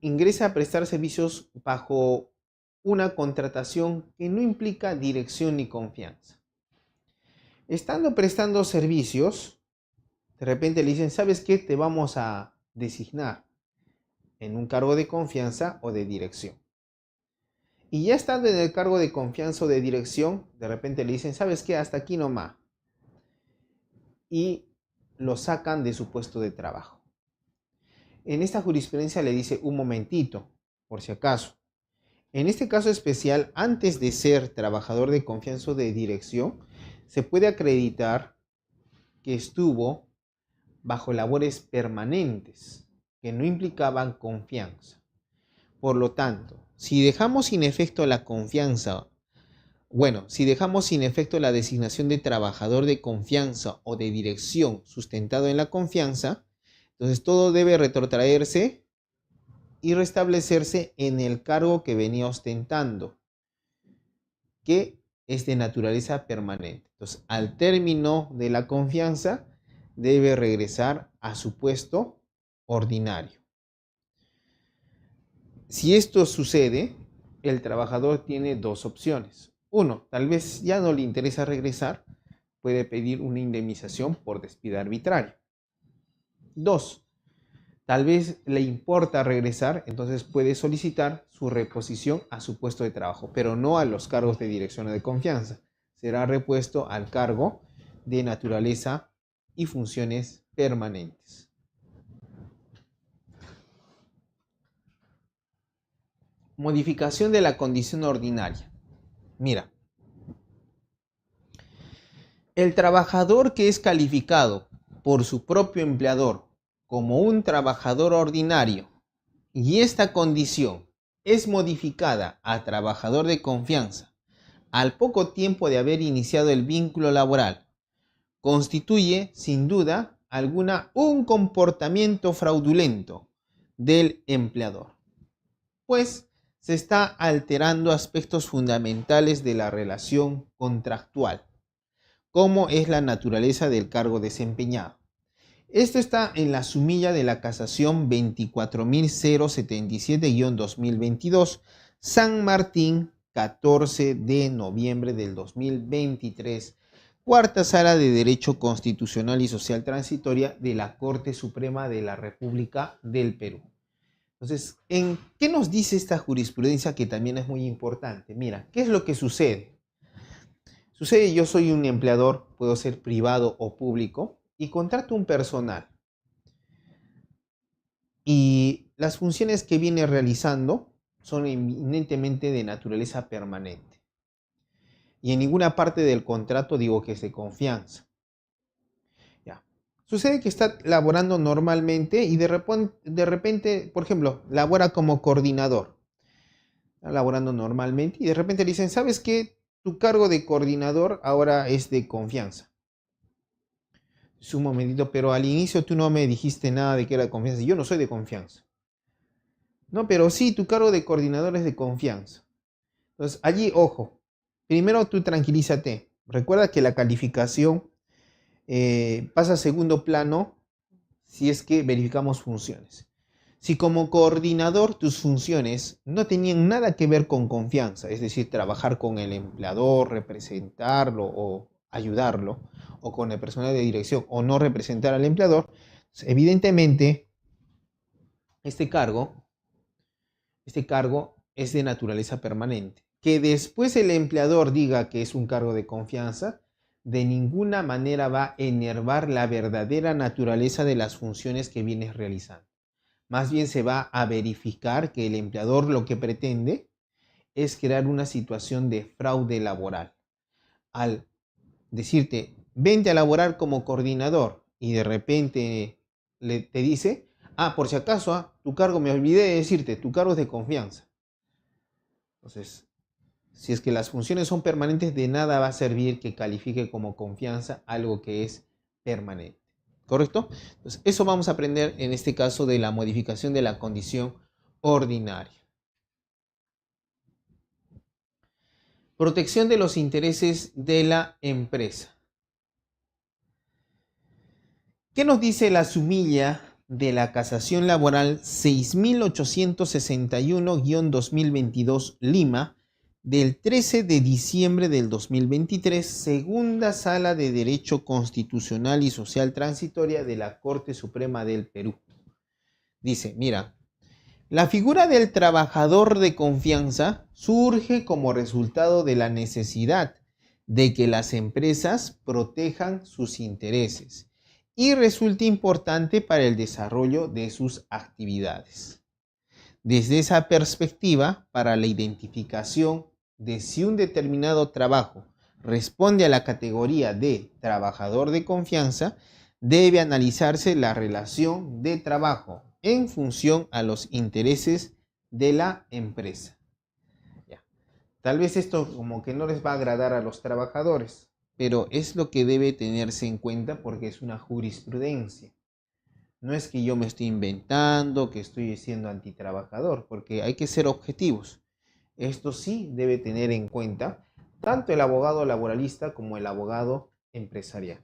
Ingresa a prestar servicios bajo una contratación que no implica dirección ni confianza. Estando prestando servicios, de repente le dicen, ¿sabes qué? Te vamos a designar en un cargo de confianza o de dirección. Y ya estando en el cargo de confianza o de dirección, de repente le dicen, ¿sabes qué? Hasta aquí nomás. Y lo sacan de su puesto de trabajo. En esta jurisprudencia le dice, un momentito, por si acaso. En este caso especial, antes de ser trabajador de confianza o de dirección, se puede acreditar que estuvo bajo labores permanentes que no implicaban confianza. Por lo tanto, si dejamos sin efecto la confianza, si dejamos sin efecto la designación de trabajador de confianza o de dirección sustentado en la confianza, entonces todo debe retrotraerse y restablecerse en el cargo que venía ostentando, que es de naturaleza permanente. Entonces, al término de la confianza, debe regresar a su puesto ordinario. Si esto sucede, el trabajador tiene dos opciones. Uno, tal vez ya no le interesa regresar, puede pedir una indemnización por despido arbitrario. Dos, tal vez le importa regresar, entonces puede solicitar su reposición a su puesto de trabajo, pero no a los cargos de dirección o de confianza. Será repuesto al cargo de naturaleza y funciones permanentes. Modificación de la condición ordinaria. Mira, el trabajador que es calificado por su propio empleador como un trabajador ordinario y esta condición es modificada a trabajador de confianza al poco tiempo de haber iniciado el vínculo laboral, constituye sin duda alguna un comportamiento fraudulento del empleador, pues se está alterando aspectos fundamentales de la relación contractual, como es la naturaleza del cargo desempeñado. Esto está en la sumilla de la casación 24.077-2022, San Martín, 14 de noviembre del 2023, Cuarta Sala de Derecho Constitucional y Social Transitoria de la Corte Suprema de la República del Perú. Entonces, ¿en qué nos dice esta jurisprudencia que también es muy importante? Mira, ¿qué es lo que sucede? Sucede, yo soy un empleador, puedo ser privado o público, y contrato un personal. Y las funciones que viene realizando son eminentemente de naturaleza permanente. Y en ninguna parte del contrato digo que es de confianza. Ya. Sucede que está laborando normalmente y de repente, por ejemplo, labora como coordinador. Está laborando normalmente y de repente le dicen, ¿sabes qué? Tu cargo de coordinador ahora es de confianza. Es un momentito, pero al inicio tú no me dijiste nada de que era de confianza. Yo no soy de confianza. No, pero sí, tu cargo de coordinador es de confianza. Entonces, allí, ojo, primero tú tranquilízate. Recuerda que la calificación pasa a segundo plano si es que verificamos funciones. Si como coordinador tus funciones no tenían nada que ver con confianza, es decir, trabajar con el empleador, representarlo o ayudarlo, o con el personal de dirección, o no representar al empleador, evidentemente este cargo es de naturaleza permanente. Que después el empleador diga que es un cargo de confianza, de ninguna manera va a enervar la verdadera naturaleza de las funciones que vienes realizando. Más bien se va a verificar que el empleador lo que pretende es crear una situación de fraude laboral. Al decirte, vente a laborar como coordinador y de repente te dice, por si acaso, tu cargo, me olvidé de decirte, tu cargo es de confianza. Entonces, Si es que las funciones son permanentes, de nada va a servir que califique como confianza algo que es permanente. ¿Correcto? Entonces, eso vamos a aprender en este caso de la modificación de la condición ordinaria. Protección de los intereses de la empresa. ¿Qué nos dice la sumilla de la casación laboral 6861-2022 Lima del 13 de diciembre del 2023, segunda sala de Derecho Constitucional y Social Transitoria de la Corte Suprema del Perú? Dice, mira, la figura del trabajador de confianza surge como resultado de la necesidad de que las empresas protejan sus intereses y resulta importante para el desarrollo de sus actividades. Desde esa perspectiva, para la identificación de si un determinado trabajo responde a la categoría de trabajador de confianza, debe analizarse la relación de trabajo en función a los intereses de la empresa. Ya. Tal vez esto como que no les va a agradar a los trabajadores, pero es lo que debe tenerse en cuenta porque es una jurisprudencia. No es que yo me estoy inventando, que estoy siendo antitrabajador, porque hay que ser objetivos. Esto sí debe tener en cuenta tanto el abogado laboralista como el abogado empresarial.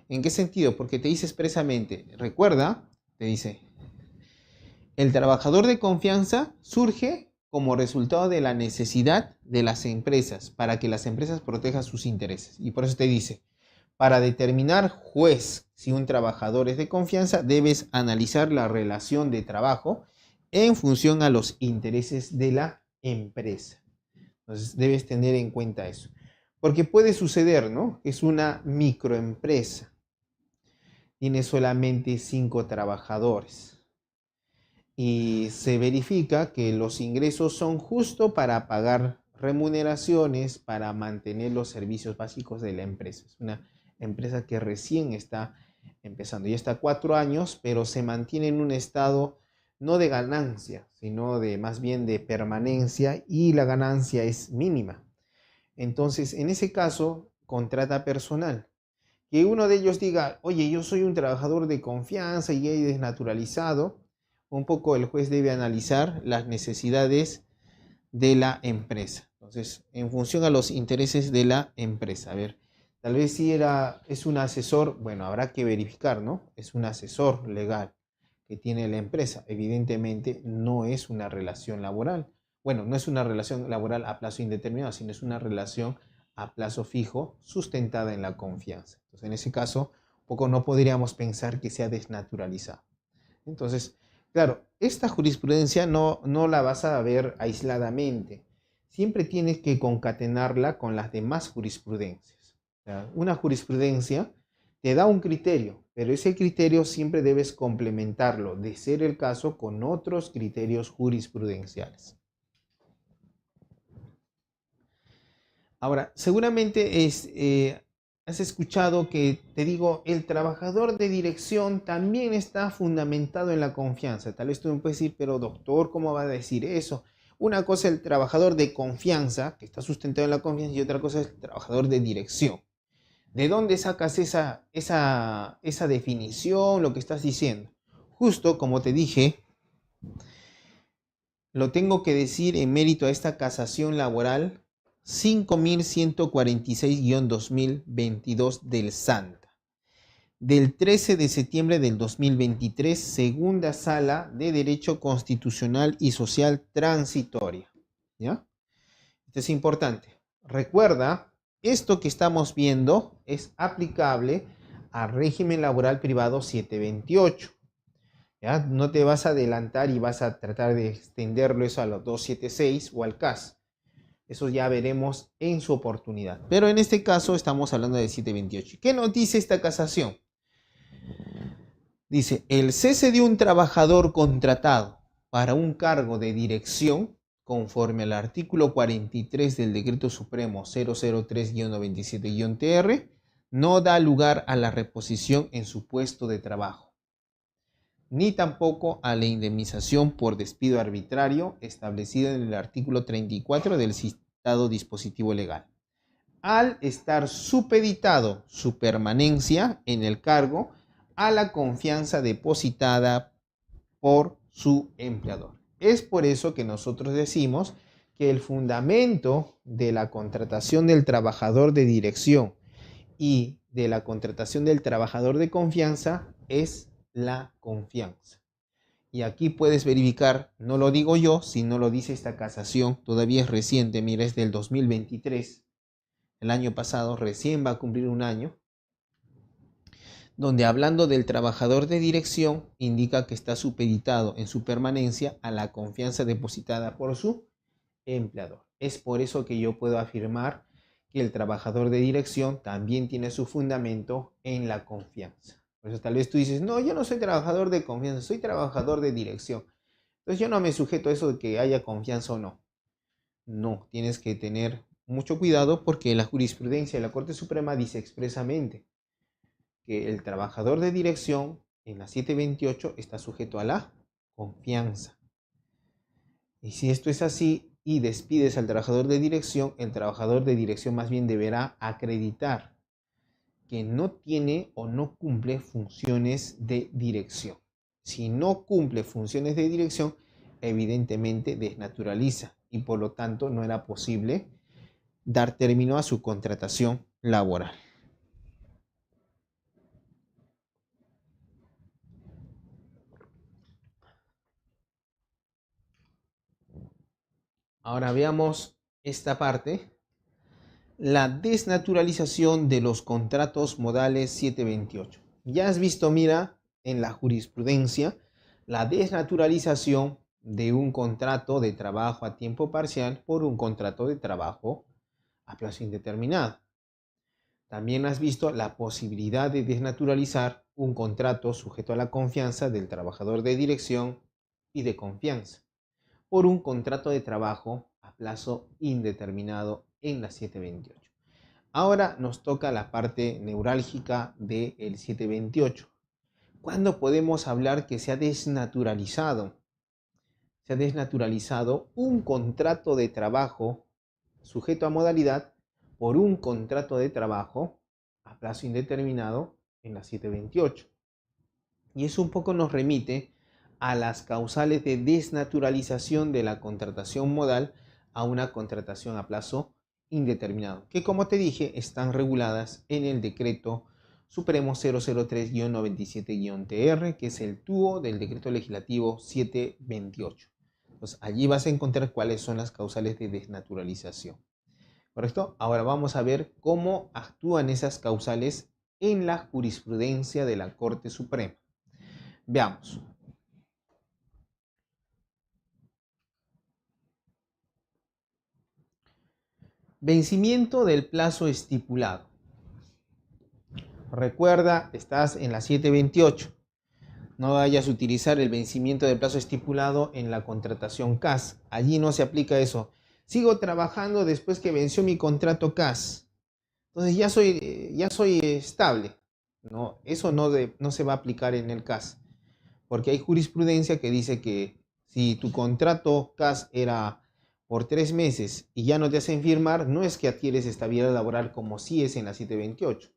¿En qué sentido? Porque te dice expresamente, recuerda, te dice, el trabajador de confianza surge como resultado de la necesidad de las empresas para que las empresas protejan sus intereses. Y por eso te dice, para determinar, juez, si un trabajador es de confianza, debes analizar la relación de trabajo en función a los intereses de la empresa. Entonces debes tener en cuenta eso. Porque puede suceder, ¿no? Es una microempresa. Tiene solamente 5 trabajadores. Y se verifica que los ingresos son justo para pagar remuneraciones, para mantener los servicios básicos de la empresa. Es una empresa que recién está empezando, ya está 4 años, pero se mantiene en un estado no de ganancia, sino de más bien de permanencia, y la ganancia es mínima. Entonces, en ese caso, contrata personal. Que uno de ellos diga, oye, yo soy un trabajador de confianza y he desnaturalizado, un poco el juez debe analizar las necesidades de la empresa. Entonces, en función a los intereses de la empresa. A ver, tal vez si es un asesor, bueno, habrá que verificar, ¿no? Es un asesor legal que tiene la empresa. Evidentemente no es una relación laboral. Bueno, no es una relación laboral a plazo indeterminado, sino es una relación a plazo fijo sustentada en la confianza. Entonces, en ese caso, poco no podríamos pensar que sea desnaturalizado. Entonces, claro, esta jurisprudencia no la vas a ver aisladamente. Siempre tienes que concatenarla con las demás jurisprudencias. O sea, una jurisprudencia te da un criterio, pero ese criterio siempre debes complementarlo, de ser el caso, con otros criterios jurisprudenciales. Ahora, seguramente has escuchado que te digo, el trabajador de dirección también está fundamentado en la confianza. Tal vez tú me puedes decir, pero doctor, ¿cómo va a decir eso? Una cosa es el trabajador de confianza, que está sustentado en la confianza, y otra cosa es el trabajador de dirección. ¿De dónde sacas esa definición, lo que estás diciendo? Justo como te dije, lo tengo que decir en mérito a esta casación laboral 5146-2022 del SANTA, del 13 de septiembre del 2023, segunda sala de Derecho Constitucional y Social Transitoria. ¿Ya? Esto es importante. Recuerda, esto que estamos viendo es aplicable al régimen laboral privado 728. ¿Ya? No te vas a adelantar y vas a tratar de extenderlo eso a los 276 o al CAS. Eso ya veremos en su oportunidad. Pero en este caso estamos hablando de 728. ¿Qué nos dice esta casación? Dice, el cese de un trabajador contratado para un cargo de dirección, conforme al artículo 43 del Decreto Supremo 003-97-TR, no da lugar a la reposición en su puesto de trabajo, ni tampoco a la indemnización por despido arbitrario establecida en el artículo 34 del citado citado dispositivo legal. Al estar supeditado su permanencia en el cargo a la confianza depositada por su empleador. Es por eso que nosotros decimos que el fundamento de la contratación del trabajador de dirección y de la contratación del trabajador de confianza es la confianza. Y aquí puedes verificar, no lo digo yo, sino lo dice esta casación, todavía es reciente, mira, es del 2023, el año pasado, recién va a cumplir un año, donde hablando del trabajador de dirección, indica que está supeditado en su permanencia a la confianza depositada por su empleador. Es por eso que yo puedo afirmar que el trabajador de dirección también tiene su fundamento en la confianza. Por eso tal vez tú dices, no, yo no soy trabajador de confianza, soy trabajador de dirección. Entonces yo no me sujeto a eso de que haya confianza o no. No, tienes que tener mucho cuidado porque la jurisprudencia de la Corte Suprema dice expresamente que el trabajador de dirección en la 728 está sujeto a la confianza. Y si esto es así y despides al trabajador de dirección, el trabajador de dirección más bien deberá acreditar que no tiene o no cumple funciones de dirección. Si no cumple funciones de dirección, evidentemente desnaturaliza y por lo tanto no era posible dar término a su contratación laboral. Ahora veamos esta parte. La desnaturalización de los contratos modales 728. Ya has visto, mira, en la jurisprudencia, la desnaturalización de un contrato de trabajo a tiempo parcial por un contrato de trabajo a plazo indeterminado. También has visto la posibilidad de desnaturalizar un contrato sujeto a la confianza del trabajador de dirección y de confianza por un contrato de trabajo a plazo indeterminado en la 728. Ahora nos toca la parte neurálgica del 728. ¿Cuándo podemos hablar que se ha desnaturalizado? Se ha desnaturalizado un contrato de trabajo sujeto a modalidad por un contrato de trabajo a plazo indeterminado en la 728. Y eso un poco nos remite a las causales de desnaturalización de la contratación modal a una contratación a plazo indeterminado, que como te dije están reguladas en el decreto Supremo 003-97-TR, que es el TUO del decreto legislativo 728. Entonces allí vas a encontrar cuáles son las causales de desnaturalización. ¿Correcto? Ahora vamos a ver cómo actúan esas causales en la jurisprudencia de la Corte Suprema. Veamos. Vencimiento del plazo estipulado. Recuerda, estás en la 728. No vayas a utilizar el vencimiento del plazo estipulado en la contratación CAS. Allí no se aplica eso. Sigo trabajando después que venció mi contrato CAS. Entonces ya soy estable. No, eso no se va a aplicar en el CAS. Porque hay jurisprudencia que dice que si tu contrato CAS era por 3 meses y ya no te hacen firmar, no es que adquieres estabilidad laboral como si es en la 728,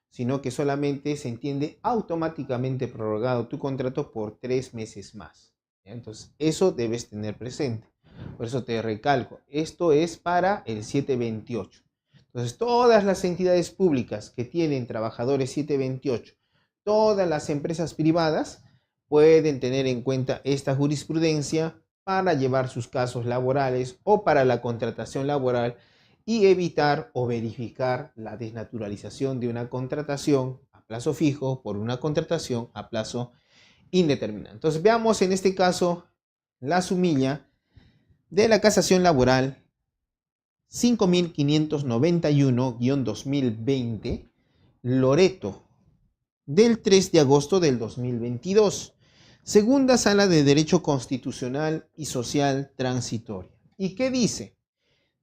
sino que solamente se entiende automáticamente prorrogado tu contrato por 3 meses más. Entonces, eso debes tener presente. Por eso te recalco, esto es para el 728. Entonces, todas las entidades públicas que tienen trabajadores 728, todas las empresas privadas, pueden tener en cuenta esta jurisprudencia para llevar sus casos laborales o para la contratación laboral y evitar o verificar la desnaturalización de una contratación a plazo fijo por una contratación a plazo indeterminado. Entonces veamos en este caso la sumilla de la casación laboral 5591-2020 Loreto del 3 de agosto del 2022. Segunda Sala de Derecho Constitucional y Social Transitoria. ¿Y qué dice?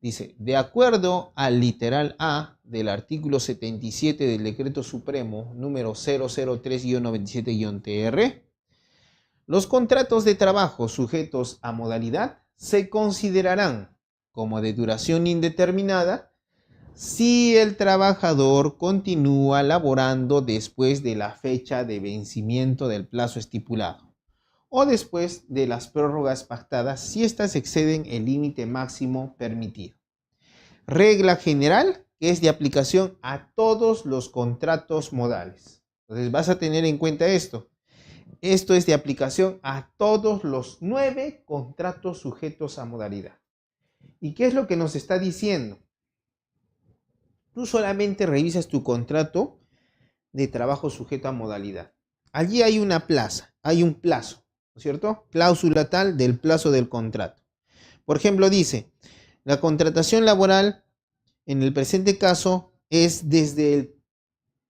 Dice, de acuerdo al literal A del artículo 77 del Decreto Supremo número 003-97-TR, los contratos de trabajo sujetos a modalidad se considerarán como de duración indeterminada si el trabajador continúa laborando después de la fecha de vencimiento del plazo estipulado o después de las prórrogas pactadas si éstas exceden el límite máximo permitido. Regla general que es de aplicación a todos los contratos modales. Entonces vas a tener en cuenta esto. Esto es de aplicación a todos los 9 contratos sujetos a modalidad. ¿Y qué es lo que nos está diciendo? Tú solamente revisas tu contrato de trabajo sujeto a modalidad. Allí hay una plaza, hay un plazo, ¿no es cierto? Cláusula tal del plazo del contrato. Por ejemplo, dice, la contratación laboral en el presente caso es desde el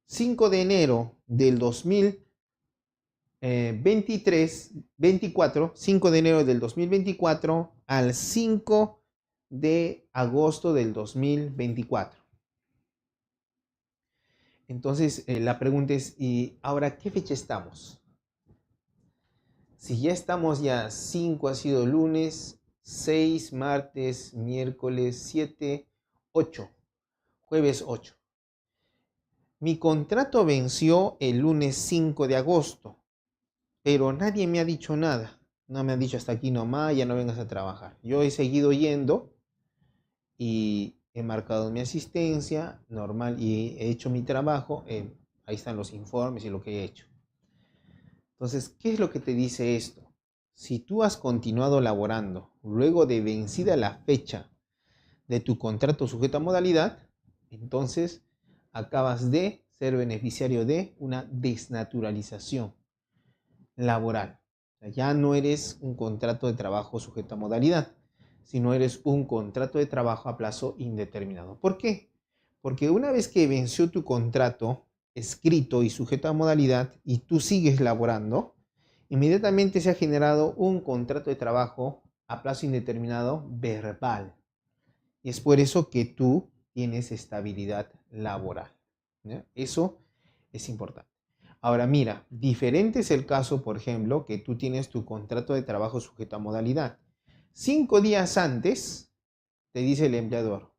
5 de enero del 2024, 5 de enero del 2024 al 5 de agosto del 2024. Entonces, la pregunta es, ¿y ahora qué fecha estamos? Si ya estamos 5 ha sido lunes, 6 martes, miércoles 7, 8, jueves 8. Mi contrato venció el lunes 5 de agosto, pero nadie me ha dicho nada. No me han dicho hasta aquí nomás, ya no vengas a trabajar. Yo he seguido yendo y he marcado mi asistencia normal y he hecho mi trabajo. Ahí están los informes y lo que he hecho. Entonces, ¿qué es lo que te dice esto? Si tú has continuado laborando luego de vencida la fecha de tu contrato sujeto a modalidad, entonces acabas de ser beneficiario de una desnaturalización laboral. O sea, ya no eres un contrato de trabajo sujeto a modalidad, sino eres un contrato de trabajo a plazo indeterminado. ¿Por qué? Porque una vez que venció tu contrato escrito y sujeto a modalidad y tú sigues laborando, inmediatamente se ha generado un contrato de trabajo a plazo indeterminado verbal. Y es por eso que tú tienes estabilidad laboral, ¿no? Eso es importante. Ahora mira, diferente es el caso, por ejemplo, que tú tienes tu contrato de trabajo sujeto a modalidad. 5 días antes te dice el empleador,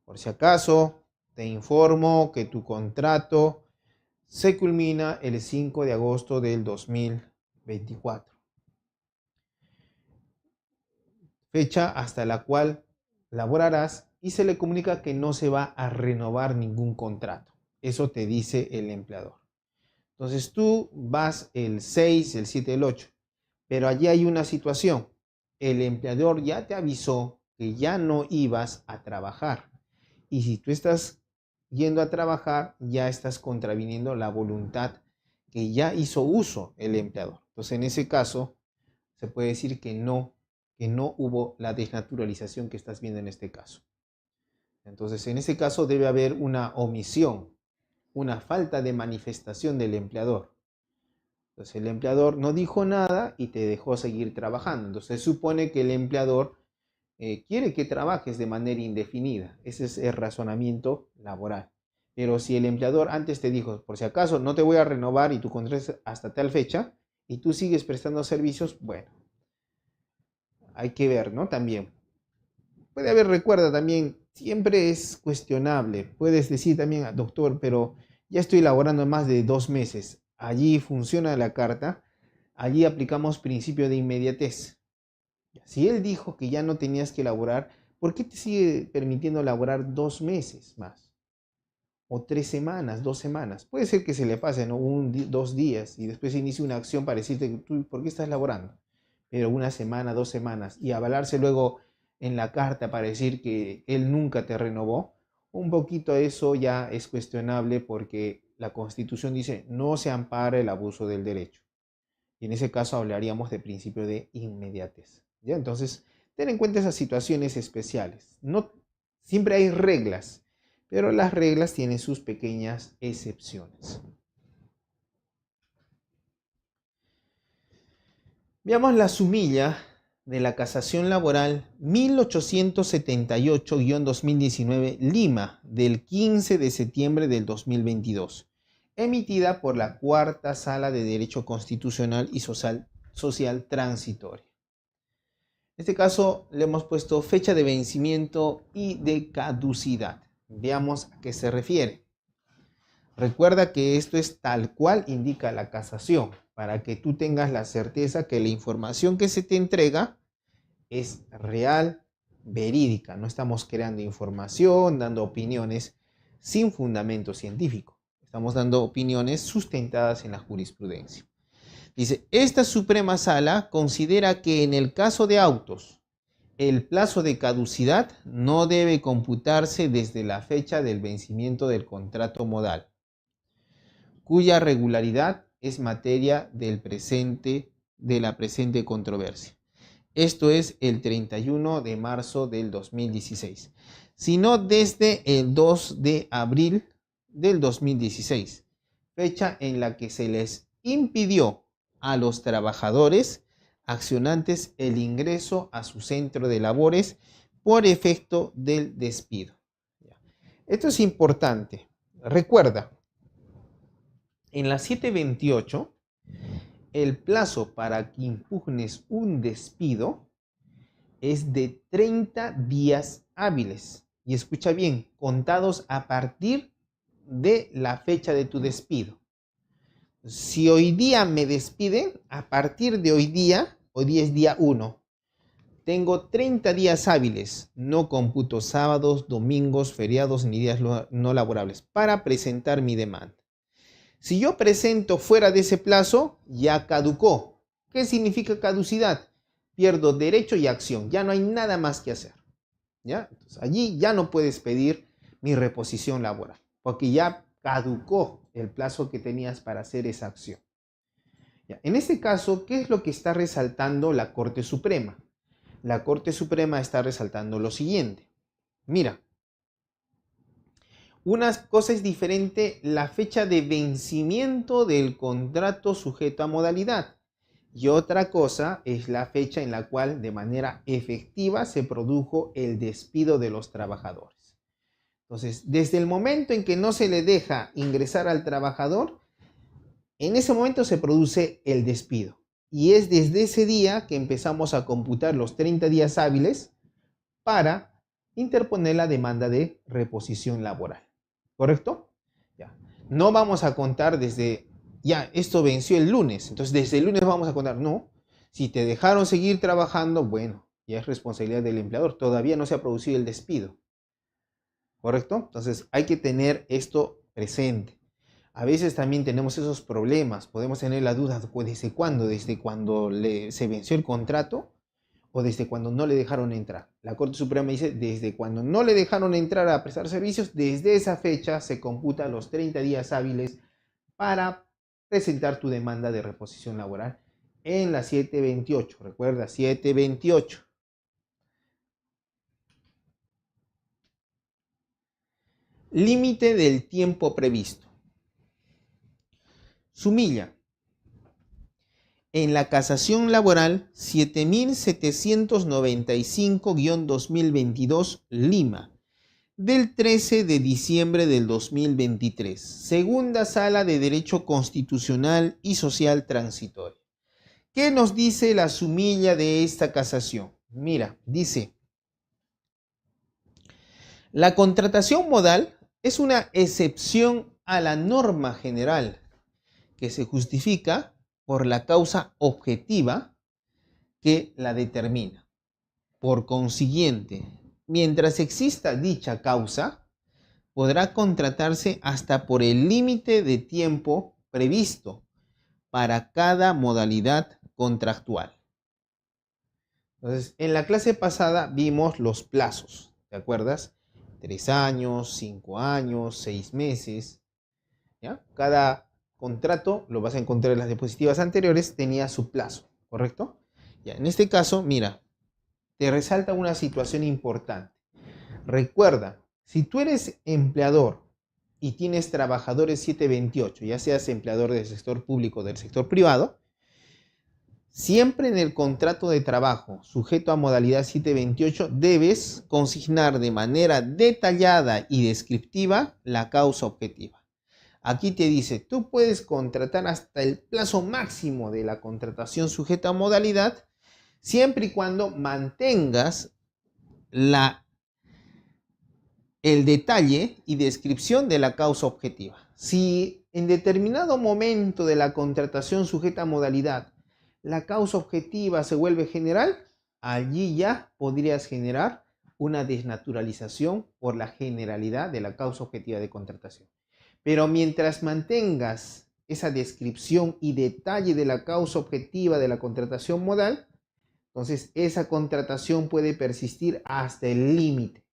por si acaso, te informo que tu contrato se culmina el 5 de agosto del 2024. Fecha hasta la cual laborarás y se le comunica que no se va a renovar ningún contrato. Eso te dice el empleador. Entonces tú vas el 6, el 7, el 8, pero allí hay una situación. El empleador ya te avisó que ya no ibas a trabajar. Y si tú estás yendo a trabajar, ya estás contraviniendo la voluntad que ya hizo uso el empleador. Entonces en ese caso se puede decir que no hubo la desnaturalización que estás viendo en este caso. Entonces en ese caso debe haber una omisión, una falta de manifestación del empleador. Entonces el empleador no dijo nada y te dejó seguir trabajando. Entonces se supone que el empleador quiere que trabajes de manera indefinida. Ese es el razonamiento laboral. Pero si el empleador antes te dijo, por si acaso no te voy a renovar y tu contrato es hasta tal fecha y tú sigues prestando servicios, bueno, hay que ver, ¿no? También puede haber, recuerda también, siempre es cuestionable. Puedes decir también, doctor, pero ya estoy laborando más de 2 meses. Allí funciona la carta. Allí aplicamos principio de inmediatez. Si él dijo que ya no tenías que laborar, ¿por qué te sigue permitiendo laborar 2 meses más? O 3 semanas, 2 semanas. Puede ser que se le pase, ¿no? 2 días y después se inicie una acción para decirte, ¿tú por qué estás laborando? Pero 1 semana, 2 semanas y avalarse luego en la carta para decir que él nunca te renovó, un poquito eso ya es cuestionable porque la Constitución dice no se ampara el abuso del derecho. Y en ese caso hablaríamos de principio de inmediatez. ¿Ya? Entonces, ten en cuenta esas situaciones especiales. No siempre hay reglas, pero las reglas tienen sus pequeñas excepciones. Veamos la sumilla de la Casación Laboral 1878-2019 Lima del 15 de septiembre del 2022, emitida por la Cuarta Sala de Derecho Constitucional y Social Transitorio. este caso le hemos puesto fecha de vencimiento y de caducidad. Veamos a qué se refiere. Recuerda que esto es tal cual indica la casación, para que tú tengas la certeza que la información que se te entrega es real, verídica. No estamos creando información, dando opiniones sin fundamento científico. Estamos dando opiniones sustentadas en la jurisprudencia. Dice, esta Suprema Sala considera que en el caso de autos, el plazo de caducidad no debe computarse desde la fecha del vencimiento del contrato modal, cuya regularidad es materia de la presente controversia. Esto es el 31 de marzo del 2016, sino desde el 2 de abril del 2016, fecha en la que se les impidió a los trabajadores accionantes el ingreso a su centro de labores por efecto del despido. Esto es importante. Recuerda, en la 728, el plazo para que impugnes un despido es de 30 días hábiles. Y escucha bien, contados a partir de la fecha de tu despido. Si hoy día me despiden, a partir de hoy es día 1, tengo 30 días hábiles, no computo sábados, domingos, feriados ni días no laborables, para presentar mi demanda. Si yo presento fuera de ese plazo, ya caducó. ¿Qué significa caducidad? Pierdo derecho y acción, ya no hay nada más que hacer. ¿Ya? Entonces, allí ya no puedes pedir mi reposición laboral, porque ya caducó el plazo que tenías para hacer esa acción. ¿Ya? En este caso, ¿qué es lo que está resaltando la Corte Suprema? La Corte Suprema está resaltando lo siguiente. Mira, una cosa es diferente la fecha de vencimiento del contrato sujeto a modalidad y otra cosa es la fecha en la cual de manera efectiva se produjo el despido de los trabajadores. Entonces, desde el momento en que no se le deja ingresar al trabajador, en ese momento se produce el despido. Y es desde ese día que empezamos a computar los 30 días hábiles para interponer la demanda de reposición laboral. ¿Correcto? Ya. No vamos a contar desde, ya, esto venció el lunes, entonces desde el lunes vamos a contar. No, si te dejaron seguir trabajando, bueno, ya es responsabilidad del empleador. Todavía no se ha producido el despido. ¿Correcto? Entonces hay que tener esto presente. A veces también tenemos esos problemas. Podemos tener la duda, ¿desde cuándo? ¿Desde cuando se venció el contrato? ¿O desde cuando no le dejaron entrar? La Corte Suprema dice, desde cuando no le dejaron entrar a prestar servicios, desde esa fecha se computan los 30 días hábiles para presentar tu demanda de reposición laboral en la 728. Recuerda, 728. Límite del tiempo previsto. Sumilla. En la casación laboral 7795-2022 Lima, del 13 de diciembre del 2023, Segunda Sala de Derecho Constitucional y Social Transitorio. ¿Qué nos dice la sumilla de esta casación? Mira, dice, la contratación modal es una excepción a la norma general que se justifica por la causa objetiva que la determina. Por consiguiente, mientras exista dicha causa, podrá contratarse hasta por el límite de tiempo previsto para cada modalidad contractual. Entonces, en la clase pasada vimos los plazos, ¿te acuerdas? 3 años, 5 años, 6 meses, ¿ya? Cada contrato, lo vas a encontrar en las diapositivas anteriores, tenía su plazo, ¿correcto? Ya, en este caso, mira, te resalta una situación importante. Recuerda, si tú eres empleador y tienes trabajadores 728, ya seas empleador del sector público o del sector privado, siempre en el contrato de trabajo sujeto a modalidad 728 debes consignar de manera detallada y descriptiva la causa objetiva. Aquí te dice, tú puedes contratar hasta el plazo máximo de la contratación sujeta a modalidad siempre y cuando mantengas el detalle y descripción de la causa objetiva. Si en determinado momento de la contratación sujeta a modalidad la causa objetiva se vuelve general, allí ya podrías generar una desnaturalización por la generalidad de la causa objetiva de contratación. Pero mientras mantengas esa descripción y detalle de la causa objetiva de la contratación modal, entonces esa contratación puede persistir hasta el límite.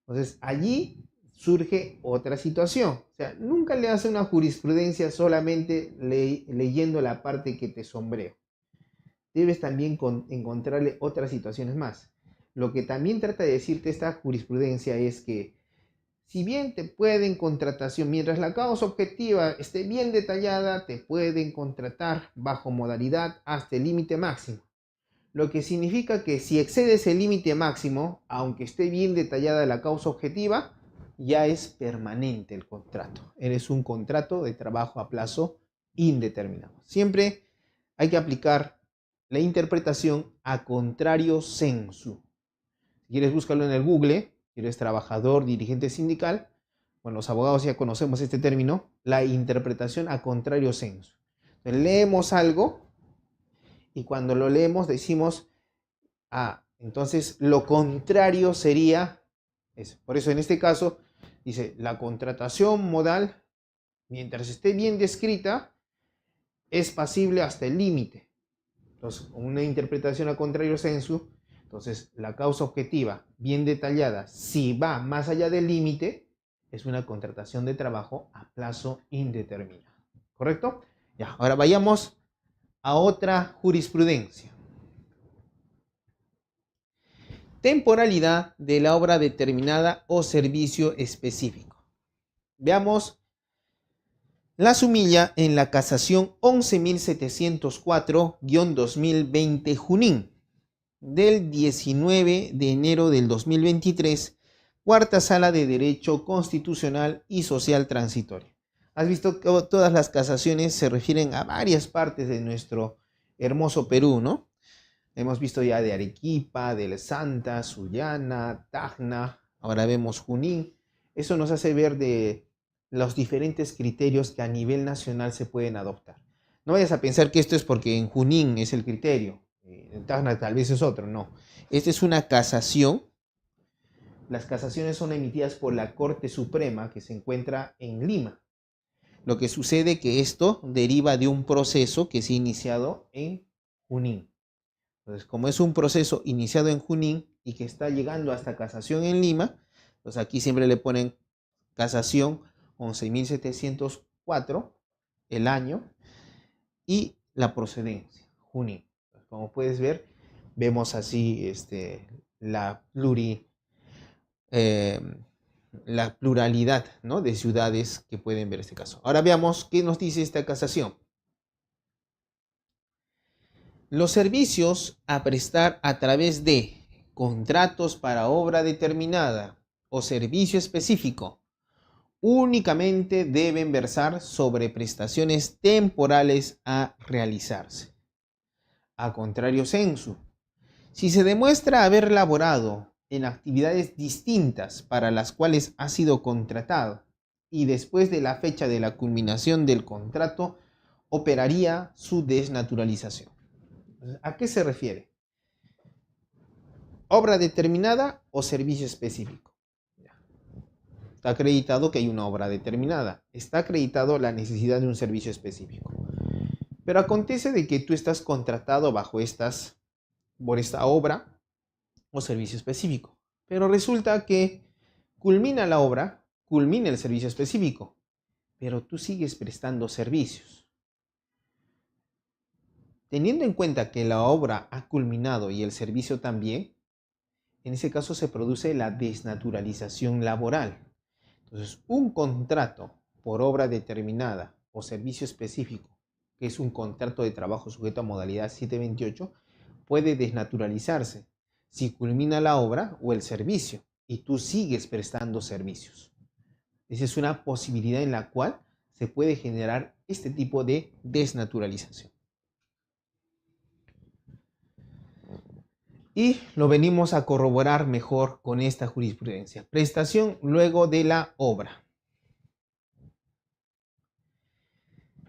Entonces allí surge otra situación. O sea, nunca le hace una jurisprudencia solamente leyendo la parte que te sombreo. Debes también encontrarle otras situaciones más. Lo que también trata de decirte esta jurisprudencia es que si bien te pueden contratación, mientras la causa objetiva esté bien detallada, te pueden contratar bajo modalidad hasta el límite máximo. Lo que significa que si excedes el límite máximo, aunque esté bien detallada la causa objetiva, ya es permanente el contrato. Eres un contrato de trabajo a plazo indeterminado. Siempre hay que aplicar la interpretación a contrario sensu. Si quieres, búscalo en el Google, si eres trabajador, dirigente sindical, bueno, los abogados ya conocemos este término, la interpretación a contrario sensu. Entonces, leemos algo y cuando lo leemos decimos, entonces lo contrario sería eso. Por eso en este caso dice, la contratación modal, mientras esté bien descrita, es pasible hasta el límite. Entonces, con una interpretación a contrario sensu, entonces la causa objetiva bien detallada, si va más allá del límite, es una contratación de trabajo a plazo indeterminado. ¿Correcto? Ya, ahora vayamos a otra jurisprudencia. Temporalidad de la obra determinada o servicio específico. Veamos la sumilla en la casación 11.704-2020 Junín del 19 de enero del 2023, Cuarta Sala de Derecho Constitucional y Social Transitorio. Has visto que todas las casaciones se refieren a varias partes de nuestro hermoso Perú, ¿no? Hemos visto ya de Arequipa, del Santa, Sullana, Tacna, ahora vemos Junín. Eso nos hace ver de los diferentes criterios que a nivel nacional se pueden adoptar. No vayas a pensar que esto es porque en Junín es el criterio, en Tacna tal vez es otro, no. Esta es una casación. Las casaciones son emitidas por la Corte Suprema que se encuentra en Lima. Lo que sucede es que esto deriva de un proceso que se ha iniciado en Junín. Entonces, como es un proceso iniciado en Junín y que está llegando hasta casación en Lima, pues aquí siempre le ponen casación 11.704, el año, y la procedencia, Junín. Como puedes ver, vemos así la, eh, la pluralidad, ¿no?, de ciudades que pueden ver este caso. Ahora veamos qué nos dice esta casación. Los servicios a prestar a través de contratos para obra determinada o servicio específico únicamente deben versar sobre prestaciones temporales a realizarse. A contrario sensu, si se demuestra haber laborado en actividades distintas para las cuales ha sido contratado y después de la fecha de la culminación del contrato, operaría su desnaturalización. ¿A qué se refiere? ¿Obra determinada o servicio específico? Está acreditado que hay una obra determinada. Está acreditado la necesidad de un servicio específico. Pero acontece de que tú estás contratado por esta obra o servicio específico. Pero resulta que culmina la obra, culmina el servicio específico, pero tú sigues prestando servicios. Teniendo en cuenta que la obra ha culminado y el servicio también, en ese caso se produce la desnaturalización laboral. Entonces, un contrato por obra determinada o servicio específico, que es un contrato de trabajo sujeto a modalidad 728, puede desnaturalizarse si culmina la obra o el servicio y tú sigues prestando servicios. Esa es una posibilidad en la cual se puede generar este tipo de desnaturalización. Y lo venimos a corroborar mejor con esta jurisprudencia. Prestación luego de la obra.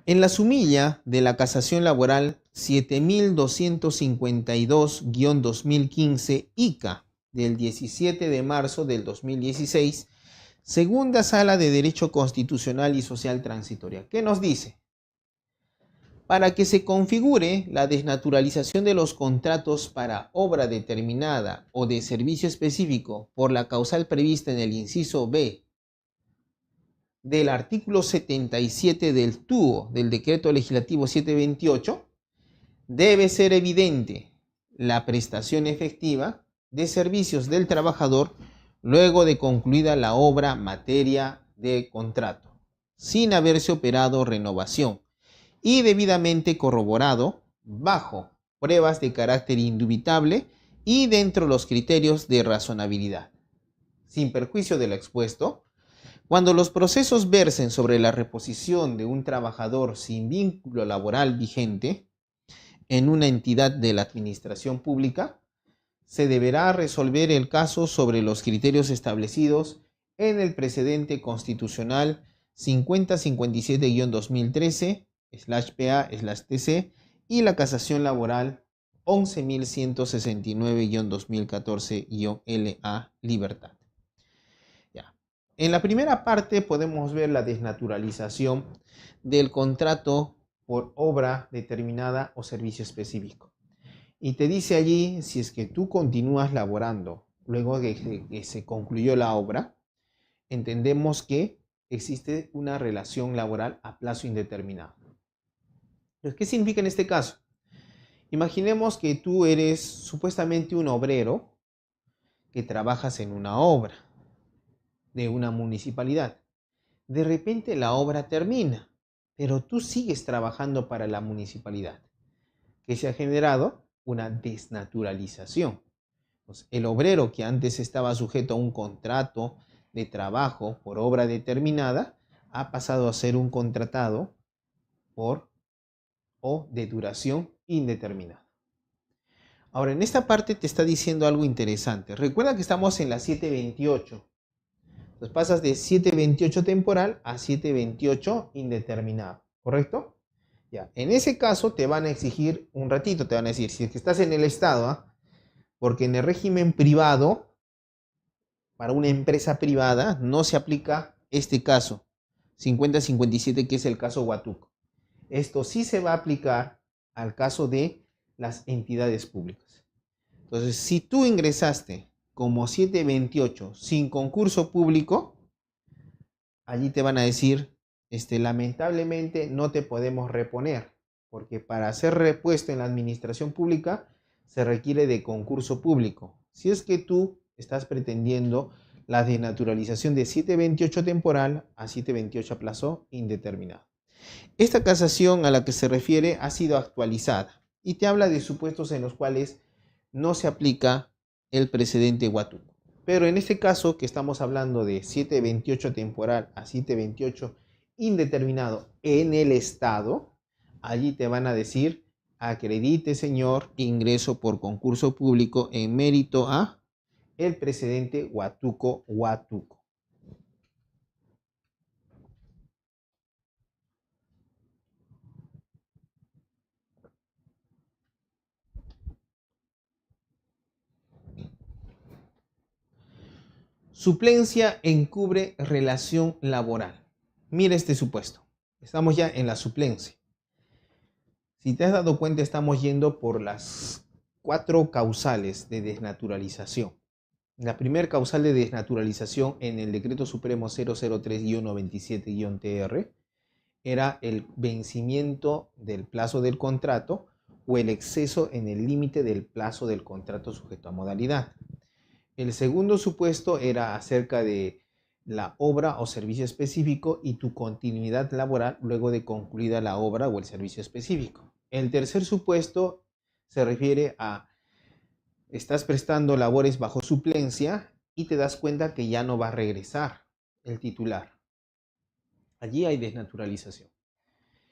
En la sumilla de la casación laboral 7252-2015 ICA del 17 de marzo del 2016, segunda sala de Derecho Constitucional y Social Transitoria, ¿qué nos dice? Para que se configure la desnaturalización de los contratos para obra determinada o de servicio específico por la causal prevista en el inciso B del artículo 77 del TUO del Decreto Legislativo 728, debe ser evidente la prestación efectiva de servicios del trabajador luego de concluida la obra materia de contrato, sin haberse operado renovación y debidamente corroborado bajo pruebas de carácter indubitable y dentro de los criterios de razonabilidad. Sin perjuicio de lo expuesto, cuando los procesos versen sobre la reposición de un trabajador sin vínculo laboral vigente en una entidad de la administración pública, se deberá resolver el caso sobre los criterios establecidos en el precedente constitucional 5057-2013/PA/TC y la casación laboral 11169-2014-LA Libertad. Ya. En la primera parte podemos ver la desnaturalización del contrato por obra determinada o servicio específico. Y te dice allí, si es que tú continúas laborando luego de que se concluyó la obra, entendemos que existe una relación laboral a plazo indeterminado. Entonces, ¿qué significa en este caso? Imaginemos que tú eres supuestamente un obrero que trabajas en una obra de una municipalidad. De repente la obra termina, pero tú sigues trabajando para la municipalidad. ¿Qué se ha generado? Una desnaturalización. Pues el obrero que antes estaba sujeto a un contrato de trabajo por obra determinada ha pasado a ser un contratado por o de duración indeterminada. Ahora, en esta parte te está diciendo algo interesante. Recuerda que estamos en la 728. Entonces pasas de 728 temporal a 728 indeterminado, ¿correcto? Ya, en ese caso te van a exigir un ratito, te van a decir, si es que estás en el Estado, porque en el régimen privado, para una empresa privada, no se aplica este caso, 5057, que es el caso Huatuco. Esto sí se va a aplicar al caso de las entidades públicas. Entonces, si tú ingresaste como 728 sin concurso público, allí te van a decir, lamentablemente no te podemos reponer, porque para ser repuesto en la administración pública se requiere de concurso público. Si es que tú estás pretendiendo la denaturalización de 728 temporal a 728 a plazo indeterminado. Esta casación a la que se refiere ha sido actualizada y te habla de supuestos en los cuales no se aplica el precedente Huatuco. Pero en este caso que estamos hablando de 728 temporal a 728 indeterminado en el Estado, allí te van a decir, acredite señor ingreso por concurso público en mérito a el precedente Huatuco. Suplencia encubre relación laboral. Mira este supuesto. Estamos ya en la suplencia. Si te has dado cuenta, estamos yendo por las 4 causales de desnaturalización. La primera causal de desnaturalización en el Decreto Supremo 003-97-TR era el vencimiento del plazo del contrato o el exceso en el límite del plazo del contrato sujeto a modalidad. El segundo supuesto era acerca de la obra o servicio específico y tu continuidad laboral luego de concluida la obra o el servicio específico. El tercer supuesto se refiere a estás prestando labores bajo suplencia y te das cuenta que ya no va a regresar el titular. Allí hay desnaturalización.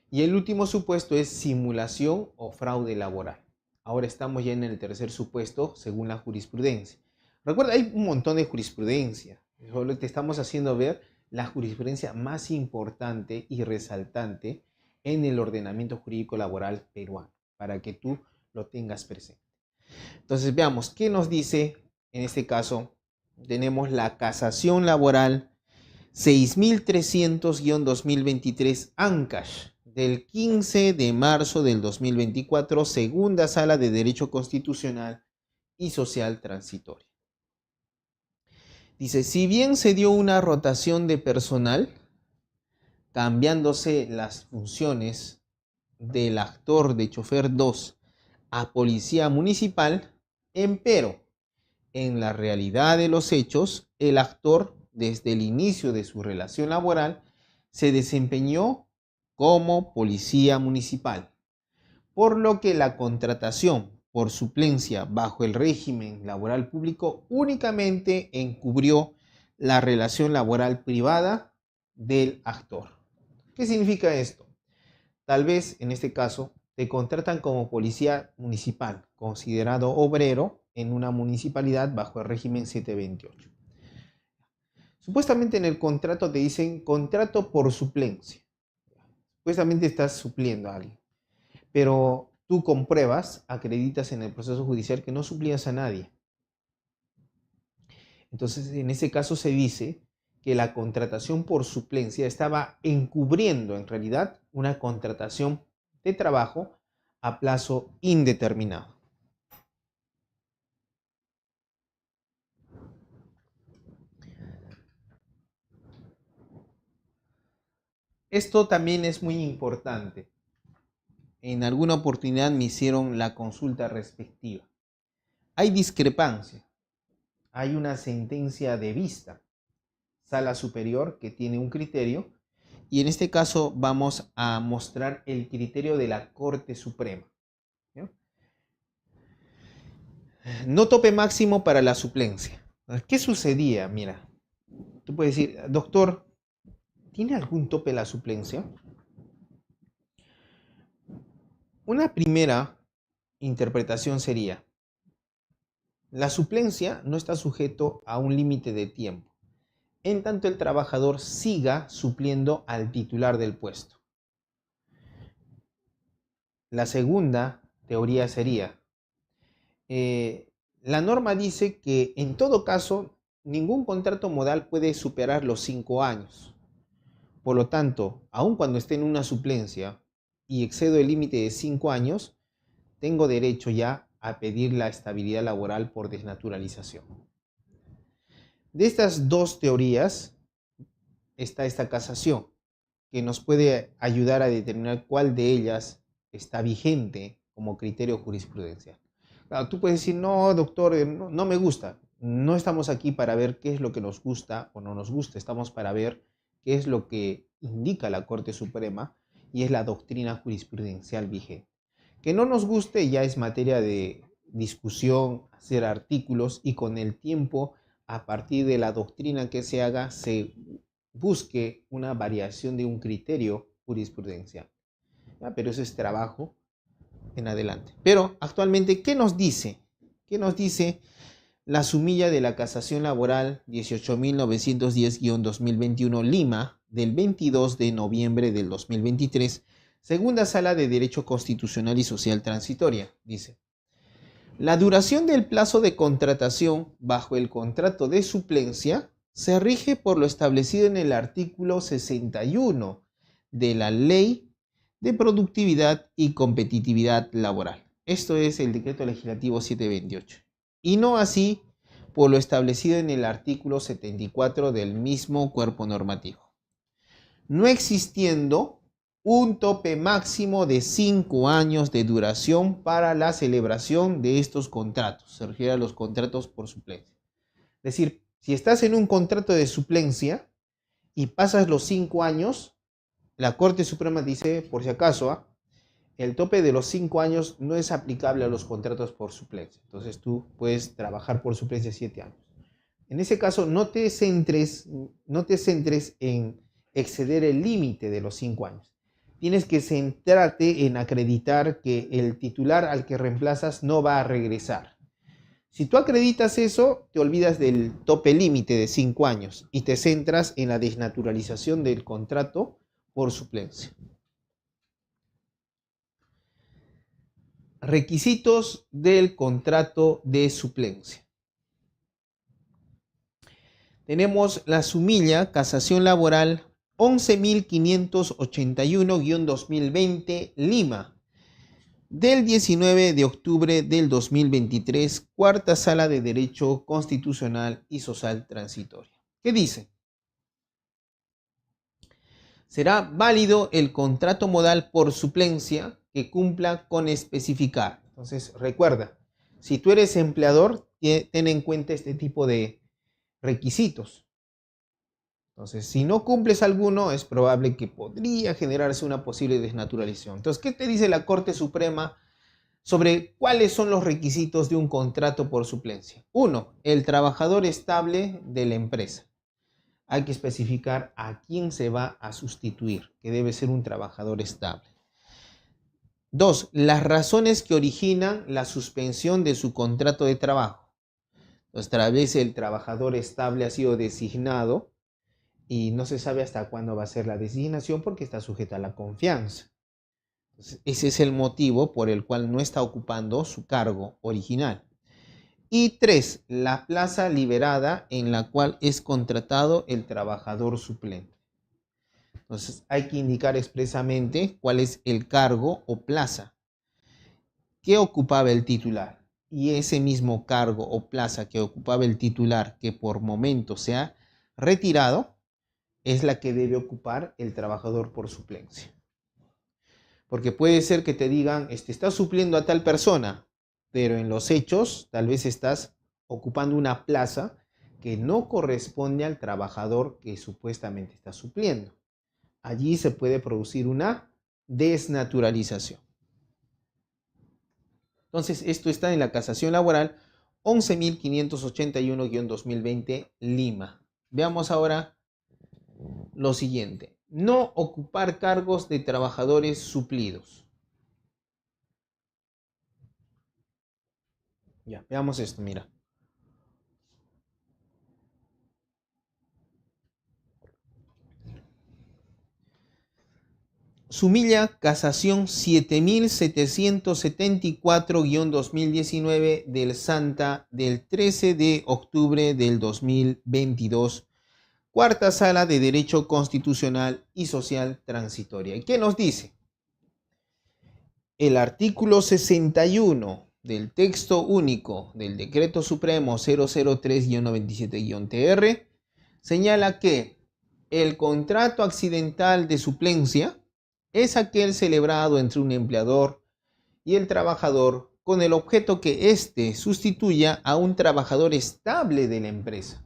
Y el último supuesto es simulación o fraude laboral. Ahora estamos ya en el tercer supuesto según la jurisprudencia. Recuerda, hay un montón de jurisprudencia. Solo te estamos haciendo ver la jurisprudencia más importante y resaltante en el ordenamiento jurídico laboral peruano, para que tú lo tengas presente. Entonces veamos, ¿qué nos dice en este caso? Tenemos la casación laboral 6300-2023 Ancash del 15 de marzo del 2024, segunda sala de Derecho Constitucional y Social Transitoria. Dice, si bien se dio una rotación de personal, cambiándose las funciones del actor de chofer 2 a policía municipal, empero, en la realidad de los hechos, el actor, desde el inicio de su relación laboral, se desempeñó como policía municipal, por lo que la contratación por suplencia bajo el régimen laboral público únicamente encubrió la relación laboral privada del actor. ¿Qué significa esto? Tal vez, en este caso, te contratan como policía municipal, considerado obrero en una municipalidad bajo el régimen 728. Supuestamente en el contrato te dicen contrato por suplencia. Supuestamente estás supliendo a alguien. Pero tú compruebas, acreditas en el proceso judicial que no suplías a nadie. Entonces, en ese caso se dice que la contratación por suplencia estaba encubriendo en realidad una contratación de trabajo a plazo indeterminado. Esto también es muy importante. En alguna oportunidad me hicieron la consulta respectiva. Hay discrepancia. Hay una sentencia de vista, sala superior, que tiene un criterio, y en este caso vamos a mostrar el criterio de la Corte Suprema. ¿Sí? No tope máximo para la suplencia. ¿Qué sucedía? Mira, tú puedes decir, doctor, ¿tiene algún tope la suplencia? Una primera interpretación sería, la suplencia no está sujeto a un límite de tiempo, en tanto el trabajador siga supliendo al titular del puesto. La segunda teoría sería, la norma dice que en todo caso ningún contrato modal puede superar los 5 años. Por lo tanto, aun cuando esté en una suplencia y excedo el límite de 5 años, tengo derecho ya a pedir la estabilidad laboral por desnaturalización. De estas dos teorías está esta casación, que nos puede ayudar a determinar cuál de ellas está vigente como criterio jurisprudencial. Claro, tú puedes decir, no, doctor, no me gusta. No estamos aquí para ver qué es lo que nos gusta o no nos gusta, estamos para ver qué es lo que indica la Corte Suprema y es la doctrina jurisprudencial vigente. Que no nos guste ya es materia de discusión, hacer artículos y con el tiempo, a partir de la doctrina que se haga, se busque una variación de un criterio jurisprudencial. ¿Ya? Pero eso es trabajo en adelante. Pero actualmente, ¿qué nos dice? ¿Qué nos dice la sumilla de la casación laboral 18.910-2021 Lima del 22 de noviembre del 2023, segunda sala de Derecho Constitucional y Social Transitoria? Dice, la duración del plazo de contratación bajo el contrato de suplencia se rige por lo establecido en el artículo 61 de la Ley de Productividad y Competitividad Laboral. Esto es el Decreto Legislativo 728. Y no así por lo establecido en el artículo 74 del mismo cuerpo normativo, no existiendo un tope máximo de 5 años de duración para la celebración de estos contratos. Se refiere a los contratos por suplencia. Es decir, si estás en un contrato de suplencia y pasas los 5 años, la Corte Suprema dice, por si acaso, el tope de los 5 años no es aplicable a los contratos por suplencia. Entonces tú puedes trabajar por suplencia 7 años. En ese caso, no te centres en exceder el límite de los 5 años. tienes que centrarte en acreditar que el titular al que reemplazas no va a regresar. Si tú acreditas eso, te olvidas del tope límite de 5 años y te centras en la desnaturalización del contrato por suplencia. Requisitos del contrato de suplencia. Tenemos la sumilla casación laboral 11.581-2020 Lima, del 19 de octubre del 2023, cuarta sala de Derecho Constitucional y Social Transitoria. ¿Qué dice? Será válido el contrato modal por suplencia que cumpla con especificar. Entonces, recuerda, si tú eres empleador, ten en cuenta este tipo de requisitos. Entonces, si no cumples alguno, es probable que podría generarse una posible desnaturalización. Entonces, ¿qué te dice la Corte Suprema sobre cuáles son los requisitos de un contrato por suplencia? 1. El trabajador estable de la empresa. Hay que especificar a quién se va a sustituir, que debe ser un trabajador estable. 2. Las razones que originan la suspensión de su contrato de trabajo. Entonces, tal vez el trabajador estable ha sido designado y no se sabe hasta cuándo va a ser la designación porque está sujeta a la confianza. Entonces, ese es el motivo por el cual no está ocupando su cargo original. Y 3, la plaza liberada en la cual es contratado el trabajador suplente. Entonces, hay que indicar expresamente cuál es el cargo o plaza que ocupaba el titular. Y ese mismo cargo o plaza que ocupaba el titular, que por momento se ha retirado, es la que debe ocupar el trabajador por suplencia. Porque puede ser que te digan, estás supliendo a tal persona, pero en los hechos tal vez estás ocupando una plaza que no corresponde al trabajador que supuestamente está supliendo. Allí se puede producir una desnaturalización. Entonces, esto está en la casación laboral 11.581-2020 Lima. Veamos ahora lo siguiente. No ocupar cargos de trabajadores suplidos. Ya, veamos esto, mira. Sumilla Casación 7774-2019 del Santa del 13 de octubre del 2022, cuarta sala de Derecho Constitucional y Social Transitoria. ¿Y qué nos dice? El artículo 61 del texto único del Decreto Supremo 003-97-TR señala que el contrato accidental de suplencia es aquel celebrado entre un empleador y el trabajador con el objeto que éste sustituya a un trabajador estable de la empresa,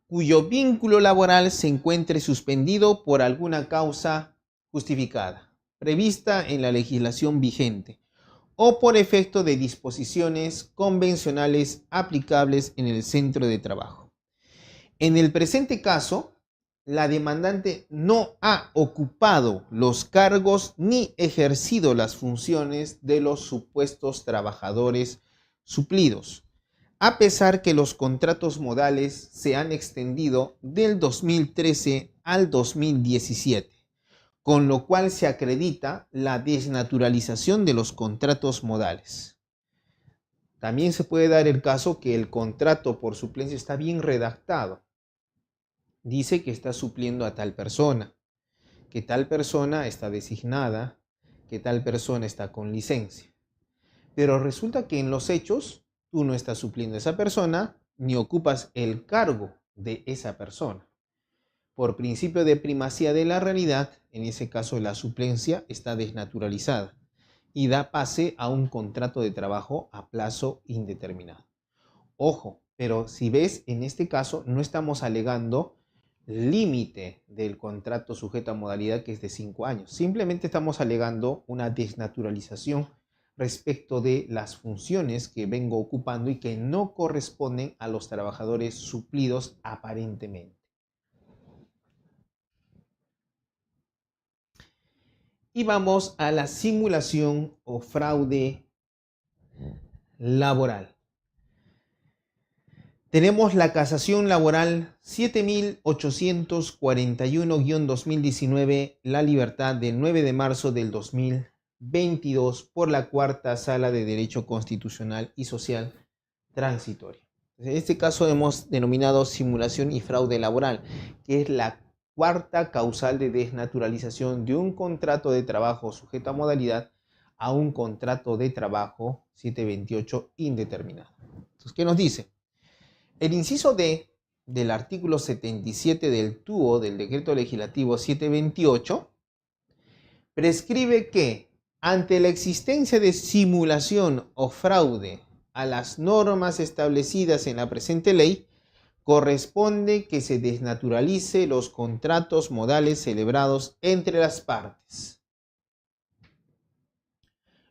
cuyo vínculo laboral se encuentre suspendido por alguna causa justificada, prevista en la legislación vigente, o por efecto de disposiciones convencionales aplicables en el centro de trabajo. En el presente caso, la demandante no ha ocupado los cargos ni ejercido las funciones de los supuestos trabajadores suplidos, a pesar que los contratos modales se han extendido del 2013 al 2017, con lo cual se acredita la desnaturalización de los contratos modales. También se puede dar el caso que el contrato por suplencia está bien redactado. Dice que está supliendo a tal persona, que tal persona está designada, que tal persona está con licencia. Pero resulta que en los hechos tú no estás supliendo a esa persona ni ocupas el cargo de esa persona. Por principio de primacía de la realidad, en ese caso la suplencia está desnaturalizada y da pase a un contrato de trabajo a plazo indeterminado. Ojo, pero si ves, en este caso no estamos alegando límite del contrato sujeto a modalidad que es de 5 años. Simplemente estamos alegando una desnaturalización respecto de las funciones que vengo ocupando y que no corresponden a los trabajadores suplidos aparentemente. Y vamos a la simulación o fraude laboral. Tenemos la casación laboral 7841-2019, la libertad del 9 de marzo del 2022 por la Cuarta Sala de Derecho Constitucional y Social Transitorio. En este caso hemos denominado simulación y fraude laboral, que es la cuarta causal de desnaturalización de un contrato de trabajo sujeto a modalidad a un contrato de trabajo 728 indeterminado. Entonces, ¿qué nos dice? El inciso D del artículo 77 del TUO del Decreto Legislativo 728 prescribe que ante la existencia de simulación o fraude a las normas establecidas en la presente ley, corresponde que se desnaturalice los contratos modales celebrados entre las partes.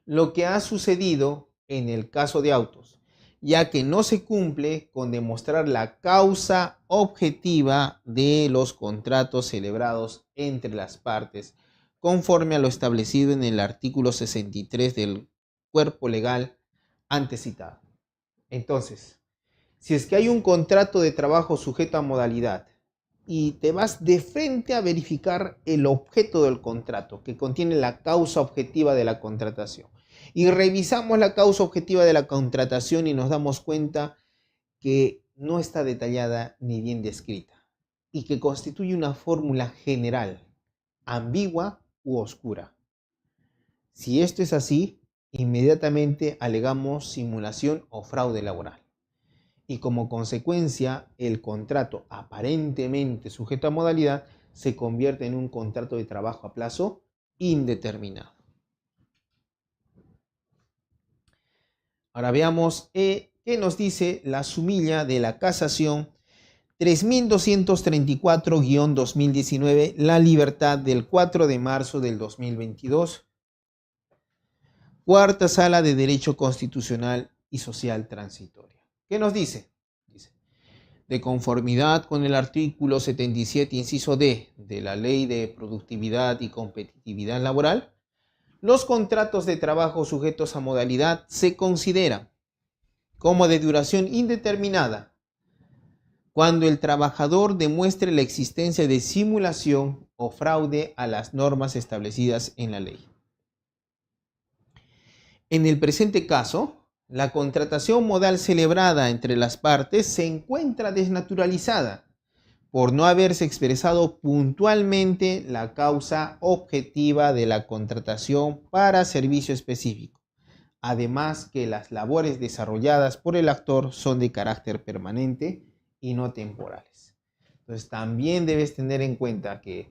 Lo que ha sucedido en el caso de autos, ya que no se cumple con demostrar la causa objetiva de los contratos celebrados entre las partes, conforme a lo establecido en el artículo 63 del cuerpo legal antes citado. Entonces, si es que hay un contrato de trabajo sujeto a modalidad y te vas de frente a verificar el objeto del contrato, que contiene la causa objetiva de la contratación, y revisamos la causa objetiva de la contratación y nos damos cuenta que no está detallada ni bien descrita y que constituye una fórmula general, ambigua u oscura. Si esto es así, inmediatamente alegamos simulación o fraude laboral. Y como consecuencia, el contrato aparentemente sujeto a modalidad se convierte en un contrato de trabajo a plazo indeterminado. Ahora veamos qué nos dice la sumilla de la casación 3234-2019, la libertad del 4 de marzo del 2022, Cuarta Sala de Derecho Constitucional y Social Transitorio. ¿Qué nos dice? Dice, de conformidad con el artículo 77, inciso D, de la Ley de Productividad y Competitividad Laboral, los contratos de trabajo sujetos a modalidad se consideran como de duración indeterminada cuando el trabajador demuestre la existencia de simulación o fraude a las normas establecidas en la ley. En el presente caso, la contratación modal celebrada entre las partes se encuentra desnaturalizada por no haberse expresado puntualmente la causa objetiva de la contratación para servicio específico. Además que las labores desarrolladas por el actor son de carácter permanente y no temporales. Entonces también debes tener en cuenta que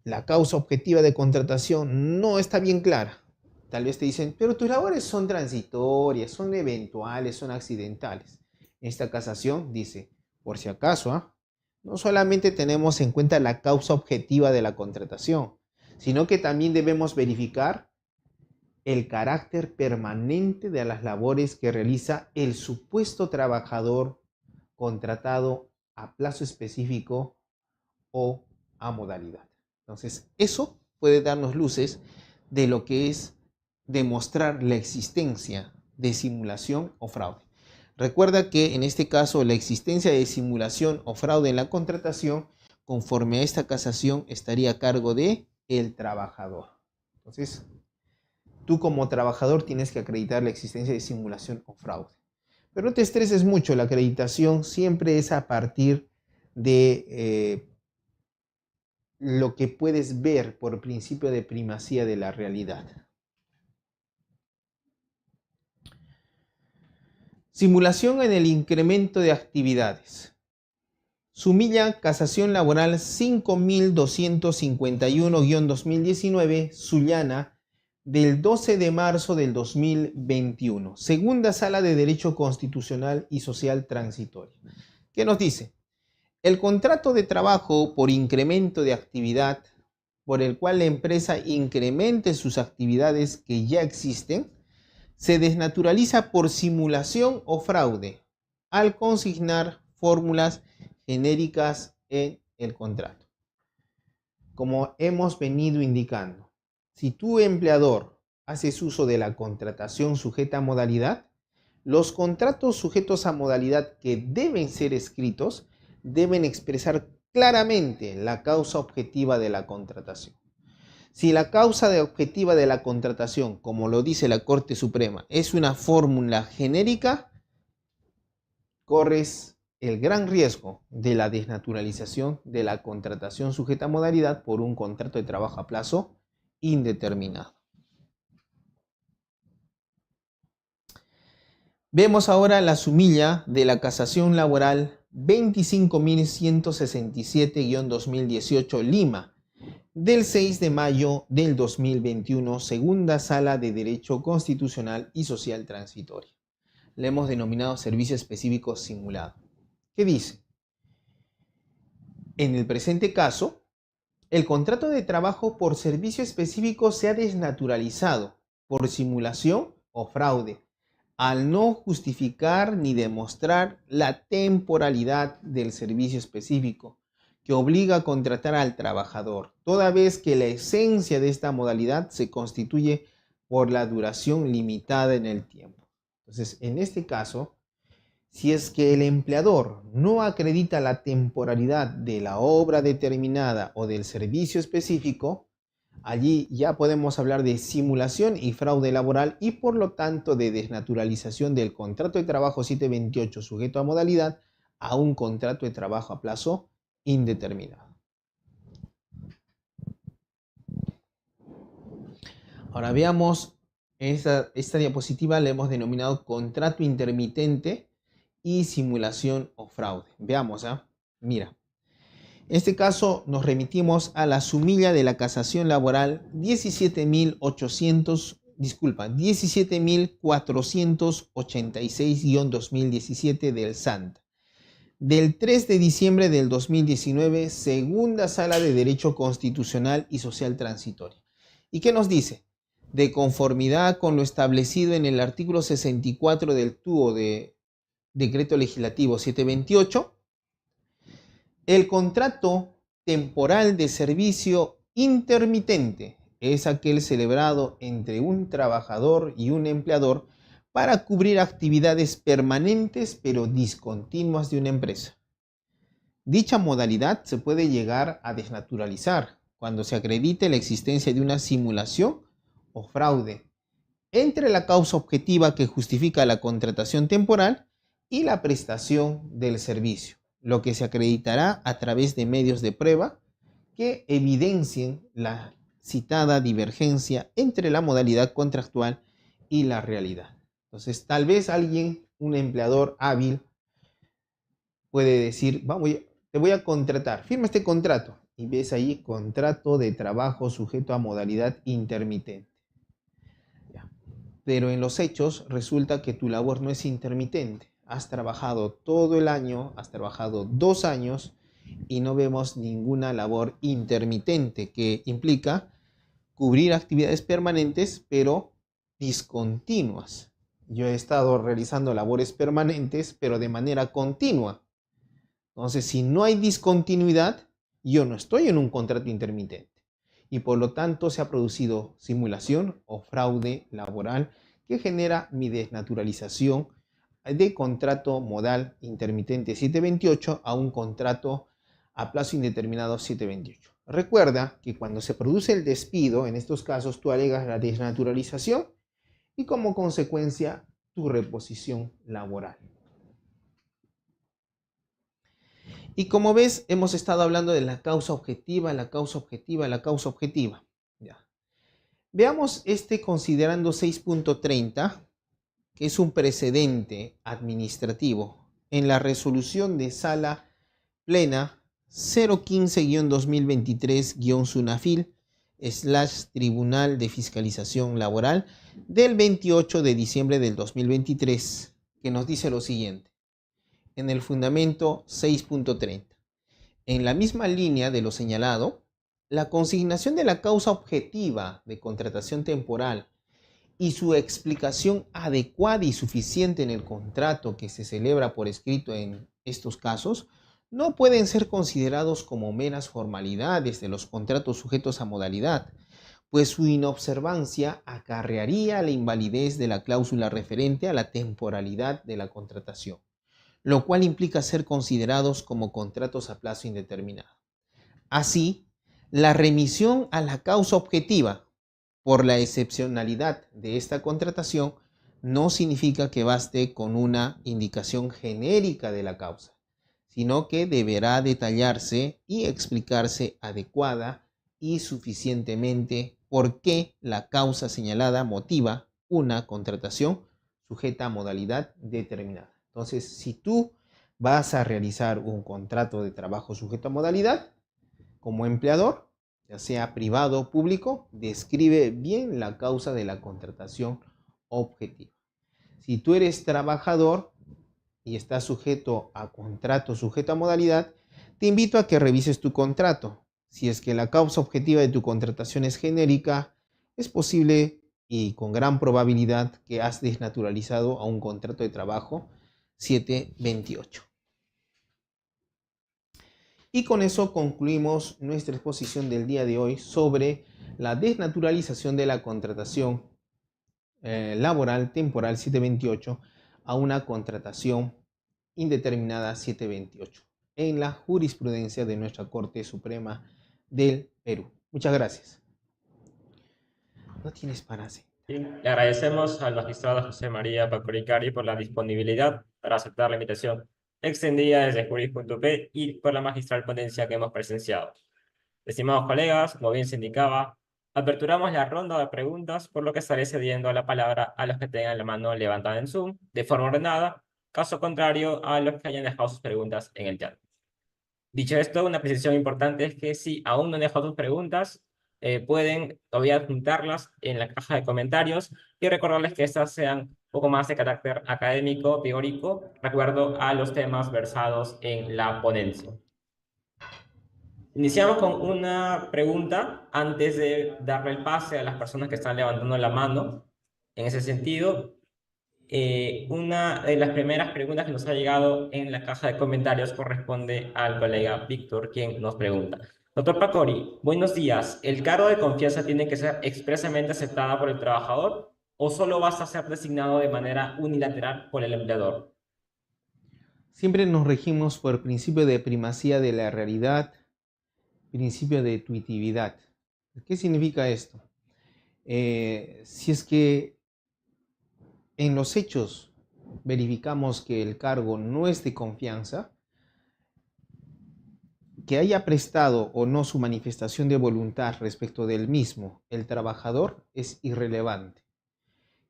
la causa objetiva de contratación no está bien clara. Tal vez te dicen, pero tus labores son transitorias, son eventuales, son accidentales. Esta casación dice, por si acaso, no solamente tenemos en cuenta la causa objetiva de la contratación, sino que también debemos verificar el carácter permanente de las labores que realiza el supuesto trabajador contratado a plazo específico o a modalidad. Entonces, eso puede darnos luces de lo que es demostrar la existencia de simulación o fraude. Recuerda que en este caso la existencia de simulación o fraude en la contratación, conforme a esta casación, estaría a cargo de el trabajador. Entonces, tú como trabajador tienes que acreditar la existencia de simulación o fraude. Pero no te estreses mucho, la acreditación siempre es a partir de lo que puedes ver por principio de primacía de la realidad. Simulación en el incremento de actividades. Sumilla Casación Laboral 5251-2019, Sullana, del 12 de marzo del 2021. Segunda Sala de Derecho Constitucional y Social Transitorio. ¿Qué nos dice? El contrato de trabajo por incremento de actividad, por el cual la empresa incremente sus actividades que ya existen, se desnaturaliza por simulación o fraude al consignar fórmulas genéricas en el contrato. Como hemos venido indicando, si tu empleador haces uso de la contratación sujeta a modalidad, los contratos sujetos a modalidad que deben ser escritos deben expresar claramente la causa objetiva de la contratación. Si la causa objetiva de la contratación, como lo dice la Corte Suprema, es una fórmula genérica, corres el gran riesgo de la desnaturalización de la contratación sujeta a modalidad por un contrato de trabajo a plazo indeterminado. Vemos ahora la sumilla de la casación laboral 25.167-2018 Lima, del 6 de mayo del 2021, segunda sala de Derecho Constitucional y Social Transitorio. Le hemos denominado servicio específico simulado. ¿Qué dice? En el presente caso, el contrato de trabajo por servicio específico se ha desnaturalizado por simulación o fraude, al no justificar ni demostrar la temporalidad del servicio específico que obliga a contratar al trabajador, toda vez que la esencia de esta modalidad se constituye por la duración limitada en el tiempo. Entonces, en este caso, si es que el empleador no acredita la temporalidad de la obra determinada o del servicio específico, allí ya podemos hablar de simulación y fraude laboral y por lo tanto de desnaturalización del contrato de trabajo 728 sujeto a modalidad a un contrato de trabajo a plazo indeterminado. Ahora veamos, esta diapositiva la hemos denominado contrato intermitente y simulación o fraude. Veamos, mira. En este caso nos remitimos a la sumilla de la casación laboral 17.486-2017 del SANT, del 3 de diciembre del 2019, segunda sala de Derecho Constitucional y Social Transitorio. ¿Y qué nos dice? De conformidad con lo establecido en el artículo 64 del TUO de Decreto Legislativo 728, el contrato temporal de servicio intermitente es aquel celebrado entre un trabajador y un empleador para cubrir actividades permanentes pero discontinuas de una empresa. Dicha modalidad se puede llegar a desnaturalizar cuando se acredite la existencia de una simulación o fraude entre la causa objetiva que justifica la contratación temporal y la prestación del servicio, lo que se acreditará a través de medios de prueba que evidencien la citada divergencia entre la modalidad contractual y la realidad. Entonces, tal vez alguien, un empleador hábil, puede decir, te voy a contratar, firma este contrato, y ves ahí contrato de trabajo sujeto a modalidad intermitente. Pero en los hechos resulta que tu labor no es intermitente. Has trabajado todo el año, has trabajado 2 años y no vemos ninguna labor intermitente, que implica cubrir actividades permanentes pero discontinuas. Yo he estado realizando labores permanentes pero de manera continua. Entonces, si no hay discontinuidad, yo no estoy en un contrato intermitente. Y por lo tanto se ha producido simulación o fraude laboral que genera mi desnaturalización de contrato modal intermitente 728 a un contrato a plazo indeterminado 728. Recuerda que cuando se produce el despido, en estos casos tú alegas la desnaturalización y como consecuencia tu reposición laboral. Y como ves, hemos estado hablando de la causa objetiva, la causa objetiva, la causa objetiva. Ya. Veamos considerando 6.30, que es un precedente administrativo en la resolución de sala plena 015-2023-SUNAFIL/Tribunal de Fiscalización Laboral del 28 de diciembre del 2023, que nos dice lo siguiente. En el fundamento 6.30. En la misma línea de lo señalado, la consignación de la causa objetiva de contratación temporal y su explicación adecuada y suficiente en el contrato que se celebra por escrito en estos casos no pueden ser considerados como meras formalidades de los contratos sujetos a modalidad, pues su inobservancia acarrearía la invalidez de la cláusula referente a la temporalidad de la contratación, lo cual implica ser considerados como contratos a plazo indeterminado. Así, la remisión a la causa objetiva por la excepcionalidad de esta contratación no significa que baste con una indicación genérica de la causa, sino que deberá detallarse y explicarse adecuada y suficientemente por qué la causa señalada motiva una contratación sujeta a modalidad determinada. Entonces, si tú vas a realizar un contrato de trabajo sujeto a modalidad, como empleador, ya sea privado o público, describe bien la causa de la contratación objetiva. Si tú eres trabajador y estás sujeto a contrato sujeto a modalidad, te invito a que revises tu contrato. Si es que la causa objetiva de tu contratación es genérica, es posible y con gran probabilidad que has desnaturalizado a un contrato de trabajo 728. Y con eso concluimos nuestra exposición del día de hoy sobre la desnaturalización de la contratación laboral temporal 728 a una contratación indeterminada 728 en la jurisprudencia de nuestra Corte Suprema del Perú. Muchas gracias. No tienes para hacer. Le agradecemos al magistrado José María Pacoricari por la disponibilidad para aceptar la invitación extendida desde Juris.p y por la magistral ponencia que hemos presenciado. Estimados colegas, como bien se indicaba, aperturamos la ronda de preguntas, por lo que estaré cediendo la palabra a los que tengan la mano levantada en Zoom de forma ordenada, caso contrario a los que hayan dejado sus preguntas en el chat. Dicho esto, una precisión importante es que si aún no han dejado sus preguntas, pueden todavía adjuntarlas en la caja de comentarios y recordarles que estas sean un poco más de carácter académico, teórico, de acuerdo a los temas versados en la ponencia. Iniciamos con una pregunta antes de darle el pase a las personas que están levantando la mano. En ese sentido, una de las primeras preguntas que nos ha llegado en la caja de comentarios corresponde al colega Víctor, quien nos pregunta: Doctor Pacori, buenos días. ¿El cargo de confianza tiene que ser expresamente aceptada por el trabajador o solo basta ser designado de manera unilateral por el empleador? Siempre nos regimos por el principio de primacía de la realidad, principio de tuitividad. ¿Qué significa esto? Si es que en los hechos verificamos que el cargo no es de confianza, que haya prestado o no su manifestación de voluntad respecto del mismo el trabajador es irrelevante.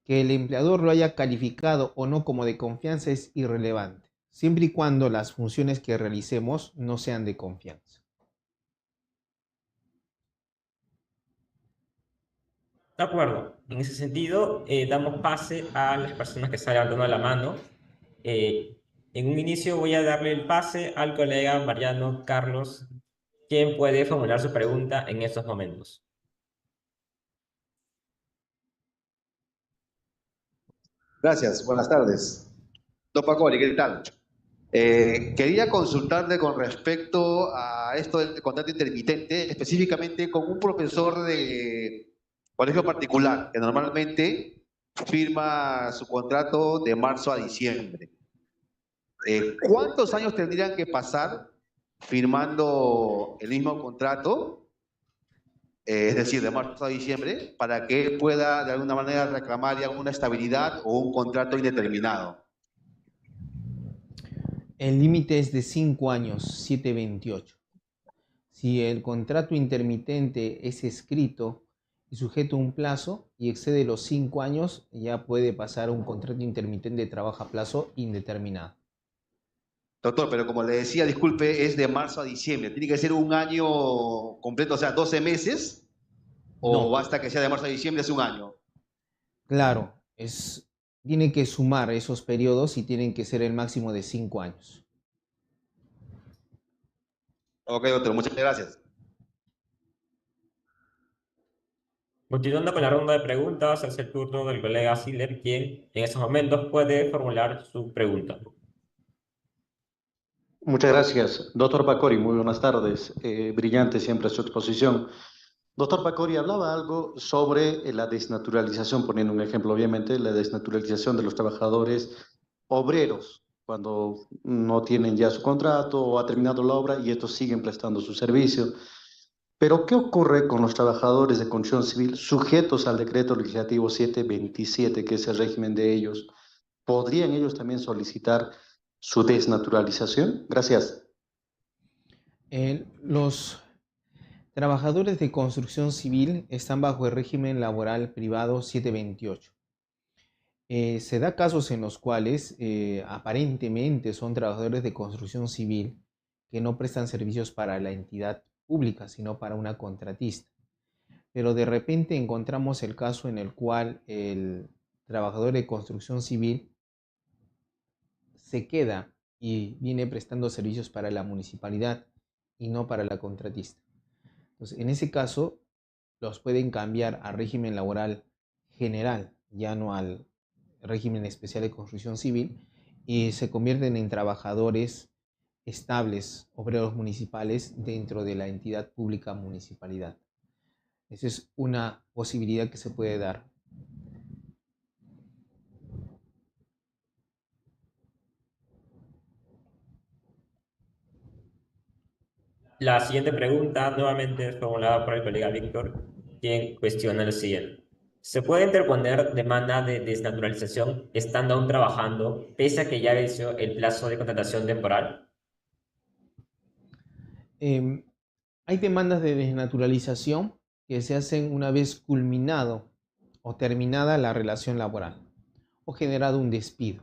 Que el empleador lo haya calificado o no como de confianza es irrelevante, siempre y cuando las funciones que realicemos no sean de confianza. De acuerdo. En ese sentido, damos pase a las personas que están levantando la mano. En un inicio voy a darle el pase al colega Mariano Carlos, quien puede formular su pregunta en estos momentos. Gracias, buenas tardes. Don Pacori, ¿qué tal? Quería consultarle con respecto a esto del contrato intermitente, específicamente con un profesor de colegio particular que normalmente firma su contrato de marzo a diciembre. ¿Cuántos años tendrían que pasar firmando el mismo contrato, es decir, de marzo a diciembre, para que él pueda de alguna manera reclamar ya una estabilidad o un contrato indeterminado? El límite es de 5 años, 728. Si el contrato intermitente es escrito y sujeto a un plazo y excede los 5 años, ya puede pasar a un contrato intermitente de trabajo a plazo indeterminado. Doctor, pero como le decía, disculpe, es de marzo a diciembre. ¿Tiene que ser un año completo, o sea, 12 meses? ¿O No, basta que sea de marzo a diciembre, es un año? claro, tiene que sumar esos periodos y tienen que ser el máximo de 5 años. Ok, doctor, muchas gracias. Continuando con la ronda de preguntas, es el turno del colega Siller, quien en estos momentos puede formular su pregunta. Muchas gracias, doctor Pacori. Muy buenas tardes. Brillante siempre su exposición. Doctor Pacori, hablaba algo sobre la desnaturalización, poniendo un ejemplo, obviamente, la desnaturalización de los trabajadores obreros, cuando no tienen ya su contrato o ha terminado la obra y estos siguen prestando su servicio. Pero, ¿qué ocurre con los trabajadores de construcción civil sujetos al decreto legislativo 727, que es el régimen de ellos? ¿Podrían ellos también solicitar su desnaturalización? Gracias. Los trabajadores de construcción civil están bajo el régimen laboral privado 728. Se da casos en los cuales aparentemente son trabajadores de construcción civil que no prestan servicios para la entidad pública, sino para una contratista. Pero de repente encontramos el caso en el cual el trabajador de construcción civil se queda y viene prestando servicios para la municipalidad y no para la contratista. Entonces, en ese caso, los pueden cambiar al régimen laboral general, ya no al régimen especial de construcción civil, y se convierten en trabajadores estables, obreros municipales dentro de la entidad pública municipalidad. Esa es una posibilidad que se puede dar. La siguiente pregunta, nuevamente es formulada por el colega Víctor, quien cuestiona lo siguiente. ¿Se puede interponer demanda de desnaturalización estando aún trabajando, pese a que ya venció el plazo de contratación temporal? Hay demandas de desnaturalización que se hacen una vez culminado o terminada la relación laboral o generado un despido.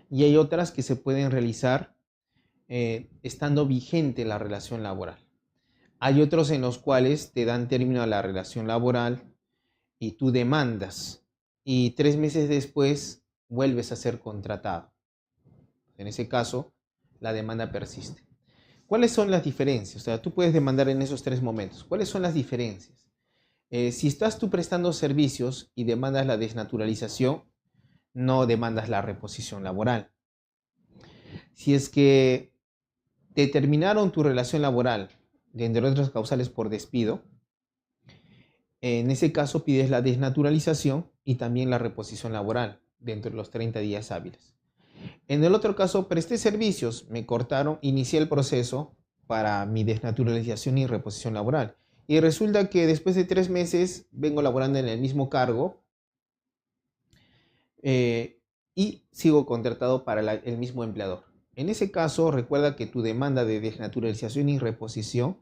Y hay otras que se pueden realizar estando vigente la relación laboral. Hay otros en los cuales te dan término a la relación laboral y tú demandas y 3 meses después vuelves a ser contratado. En ese caso, la demanda persiste. ¿Cuáles son las diferencias? O sea, tú puedes demandar en esos 3 momentos. ¿Cuáles son las diferencias? Si estás tú prestando servicios y demandas la desnaturalización, no demandas la reposición laboral. Si es que te terminaron tu relación laboral, entre otras causales por despido, en ese caso pides la desnaturalización y también la reposición laboral dentro de los 30 días hábiles. En el otro caso, presté servicios, me cortaron, inicié el proceso para mi desnaturalización y reposición laboral. Y resulta que después de 3 meses vengo laborando en el mismo cargo y sigo contratado para el mismo empleador. En ese caso, recuerda que tu demanda de desnaturalización y reposición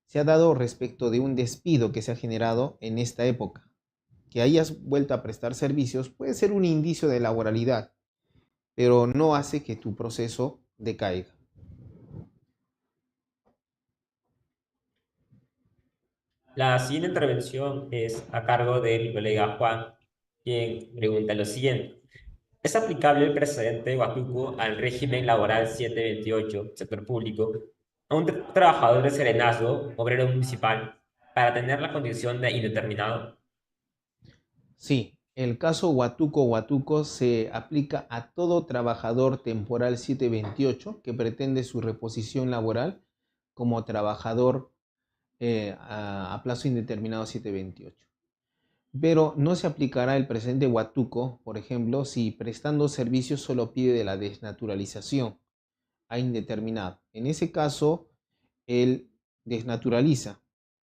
se ha dado respecto de un despido que se ha generado en esta época. Que hayas vuelto a prestar servicios puede ser un indicio de laboralidad, pero no hace que tu proceso decaiga. La siguiente intervención es a cargo de mi colega Juan, quien pregunta lo siguiente. ¿Es aplicable el precedente de Huatuco al régimen laboral 728, sector público, a un trabajador de serenazgo, obrero municipal, para tener la condición de indeterminado? Sí, el caso Huatuco se aplica a todo trabajador temporal 728 que pretende su reposición laboral como trabajador a plazo indeterminado 728. Pero no se aplicará el presente Huatuco, por ejemplo, si prestando servicios solo pide de la desnaturalización a indeterminado. En ese caso, él desnaturaliza,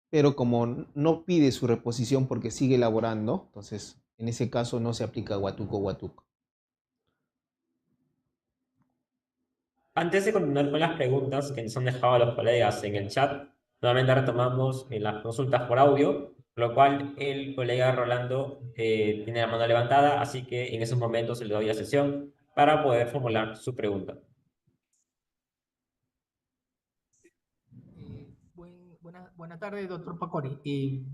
pero como no pide su reposición porque sigue laborando, entonces en ese caso no se aplica Huatuco. Antes de continuar con las preguntas que nos han dejado los colegas en el chat, nuevamente retomamos las consultas por audio, lo cual el colega Rolando tiene la mano levantada, así que en esos momentos le doy la sesión para poder formular su pregunta. Buena tarde, doctor Pacori.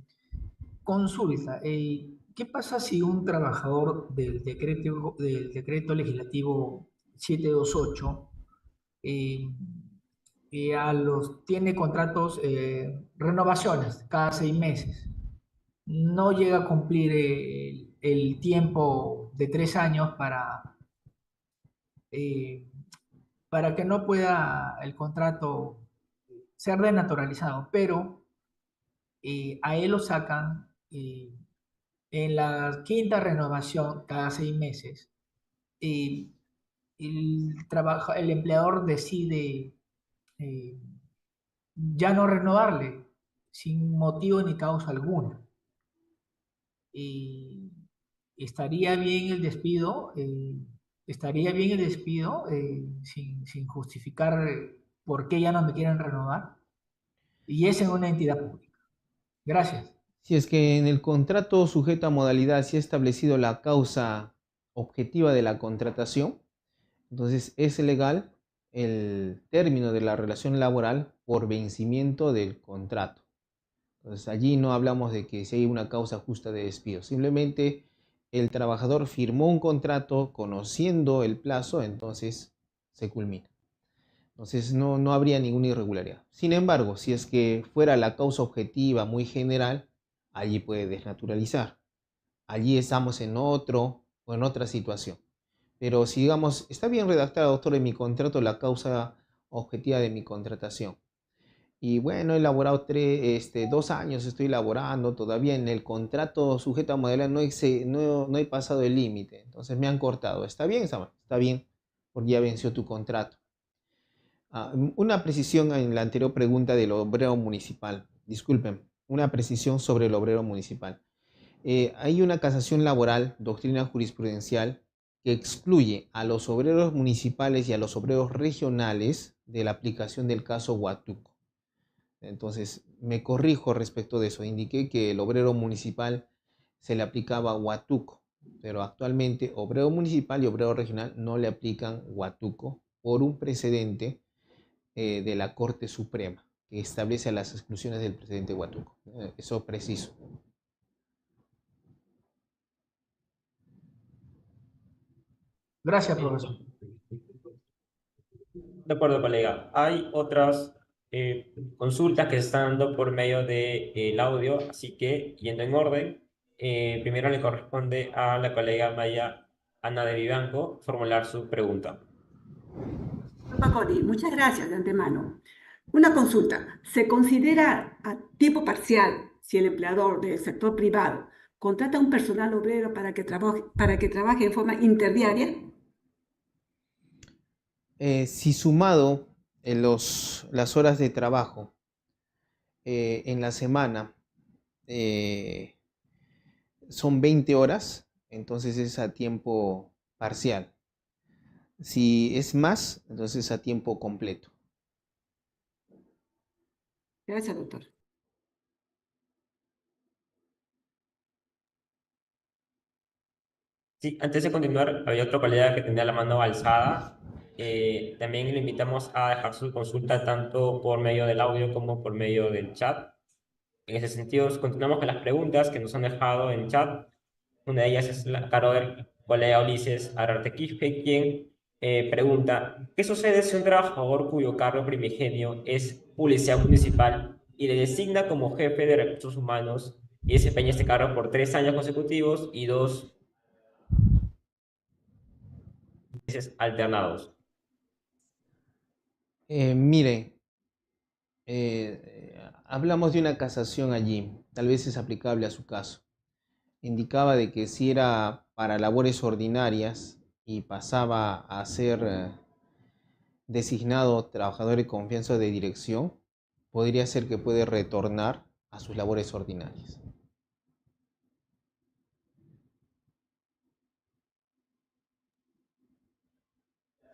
Consulta, ¿qué pasa si un trabajador del decreto legislativo 728 tiene contratos, renovaciones cada 6 meses? No llega a cumplir el tiempo de 3 años eh, para que no pueda el contrato ser renaturalizado, pero a él lo sacan en la quinta renovación cada 6 meses. El empleador decide ya no renovarle sin motivo ni causa alguna. Estaría bien el despido, sin justificar por qué ya no me quieren renovar, y es en una entidad pública. Gracias. Si es que en el contrato sujeto a modalidad se ha establecido la causa objetiva de la contratación, entonces es legal el término de la relación laboral por vencimiento del contrato. Entonces allí no hablamos de que si hay una causa justa de despido, simplemente el trabajador firmó un contrato conociendo el plazo, entonces se culmina. Entonces no habría ninguna irregularidad. Sin embargo, si es que fuera la causa objetiva muy general, allí puede desnaturalizar. Allí estamos en otra situación. Pero si digamos, está bien redactada, doctor, en mi contrato la causa objetiva de mi contratación. Y bueno, he elaborado 2 años, estoy elaborando, todavía en el contrato sujeto a modalidad no he pasado el límite, entonces me han cortado. ¿Está bien, Sama? Está bien, porque ya venció tu contrato. Una precisión en la anterior pregunta del obrero municipal. Disculpen, una precisión sobre el obrero municipal. Hay una casación laboral, doctrina jurisprudencial, que excluye a los obreros municipales y a los obreros regionales de la aplicación del caso Huatuco. Entonces, me corrijo respecto de eso. Indiqué que el obrero municipal se le aplicaba Huatuco, pero actualmente obrero municipal y obrero regional no le aplican Huatuco por un precedente de la Corte Suprema que establece las exclusiones del precedente Huatuco. Eso preciso. Gracias, profesor. De acuerdo, colega. Hay otras consultas que se están dando por medio del audio, así que, yendo en orden, primero le corresponde a la colega Maya Ana de Vivanco formular su pregunta. Pacori, muchas gracias de antemano. Una consulta. ¿Se considera a tiempo parcial si el empleador del sector privado contrata a un personal obrero para que trabaje en forma interdiaria? Si sumado las horas de trabajo en la semana son 20 horas, entonces es a tiempo parcial. Si es más, entonces a tiempo completo. Gracias, doctor. Sí, antes de continuar, había otro colega que tenía la mano alzada. También le invitamos a dejar su consulta tanto por medio del audio como por medio del chat. En ese sentido, continuamos con las preguntas que nos han dejado en chat. Una de ellas es la cargo del colega Ulises Ararte Quispe, quien pregunta: ¿qué sucede si un trabajador cuyo cargo primigenio es policía municipal y le designa como jefe de recursos humanos y desempeña este cargo por 3 años consecutivos y 2 meses alternados? Mire, hablamos de una casación allí, tal vez es aplicable a su caso. Indicaba de que si era para labores ordinarias y pasaba a ser designado trabajador de confianza de dirección, podría ser que puede retornar a sus labores ordinarias.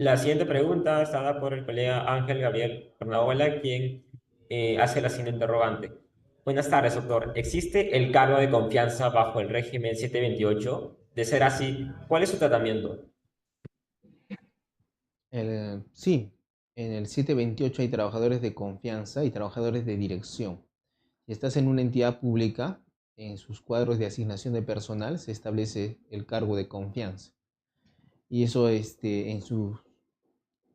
La siguiente pregunta está dada por el colega Ángel Gabriel Pernaola, quien hace la siguiente interrogante. Buenas tardes, doctor. ¿Existe el cargo de confianza bajo el régimen 728? De ser así, ¿cuál es su tratamiento? Sí, en el 728 hay trabajadores de confianza y trabajadores de dirección. Si estás en una entidad pública, en sus cuadros de asignación de personal se establece el cargo de confianza. Y eso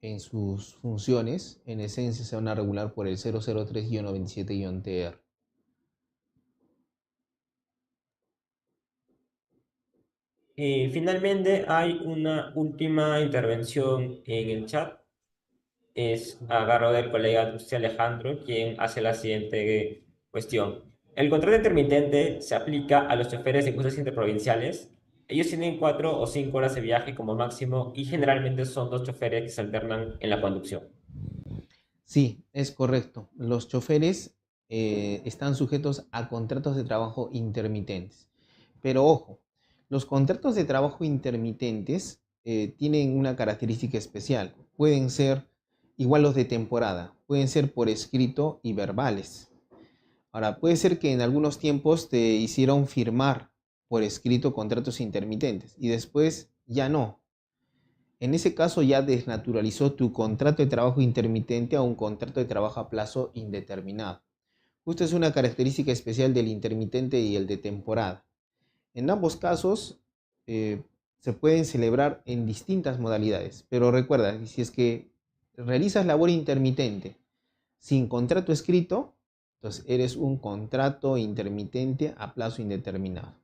en sus funciones, en esencia, se van a regular por el 003-97-TR. Finalmente, hay una última intervención en el chat. Es a cargo del colega Dulce Alejandro, quien hace la siguiente cuestión. El contrato intermitente se aplica a los choferes de buses interprovinciales. Ellos tienen 4 o 5 horas de viaje como máximo y generalmente son 2 choferes que se alternan en la conducción. Sí, es correcto. Los choferes están sujetos a contratos de trabajo intermitentes. Pero ojo, los contratos de trabajo intermitentes tienen una característica especial. Pueden ser igual los de temporada, pueden ser por escrito y verbales. Ahora, puede ser que en algunos tiempos te hicieron firmar por escrito contratos intermitentes y después ya no. En ese caso ya desnaturalizó tu contrato de trabajo intermitente a un contrato de trabajo a plazo indeterminado. Justo es una característica especial del intermitente y el de temporada. En ambos casos se pueden celebrar en distintas modalidades, pero recuerda, si es que realizas labor intermitente sin contrato escrito, entonces eres un contrato intermitente a plazo indeterminado.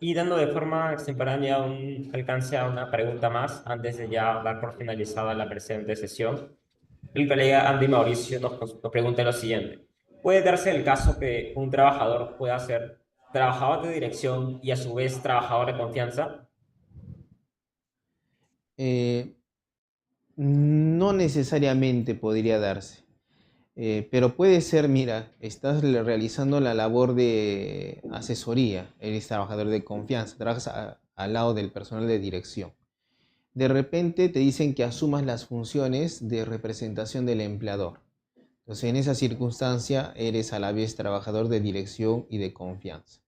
Y dando de forma extemporánea un alcance a una pregunta más, antes de ya dar por finalizada la presente sesión, el colega Andy Mauricio nos pregunta lo siguiente. ¿Puede darse el caso que un trabajador pueda ser trabajador de dirección y a su vez trabajador de confianza? Eh, no necesariamente podría darse. Pero puede ser, mira, estás realizando la labor de asesoría, eres trabajador de confianza, trabajas al lado del personal de dirección. De repente te dicen que asumas las funciones de representación del empleador. Entonces, en esa circunstancia, eres a la vez trabajador de dirección y de confianza.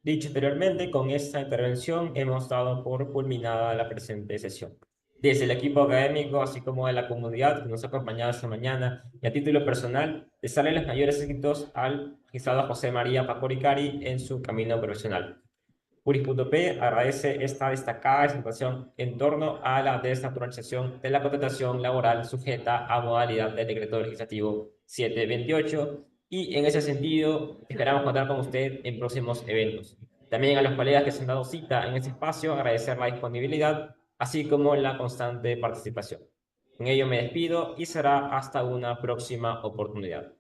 Dicho anteriormente, con esta intervención hemos dado por culminada la presente sesión. Desde el equipo académico, así como de la comunidad que nos ha acompañado esta mañana, y a título personal, les salen los mayores éxitos al magistrado José María Pacoricari en su camino profesional. Juris.p agradece esta destacada presentación en torno a la desnaturalización de la contratación laboral sujeta a modalidad del decreto legislativo 728 y en ese sentido esperamos contar con usted en próximos eventos. También a los colegas que se han dado cita en este espacio agradecer la disponibilidad así como la constante participación. Con ello me despido y será hasta una próxima oportunidad.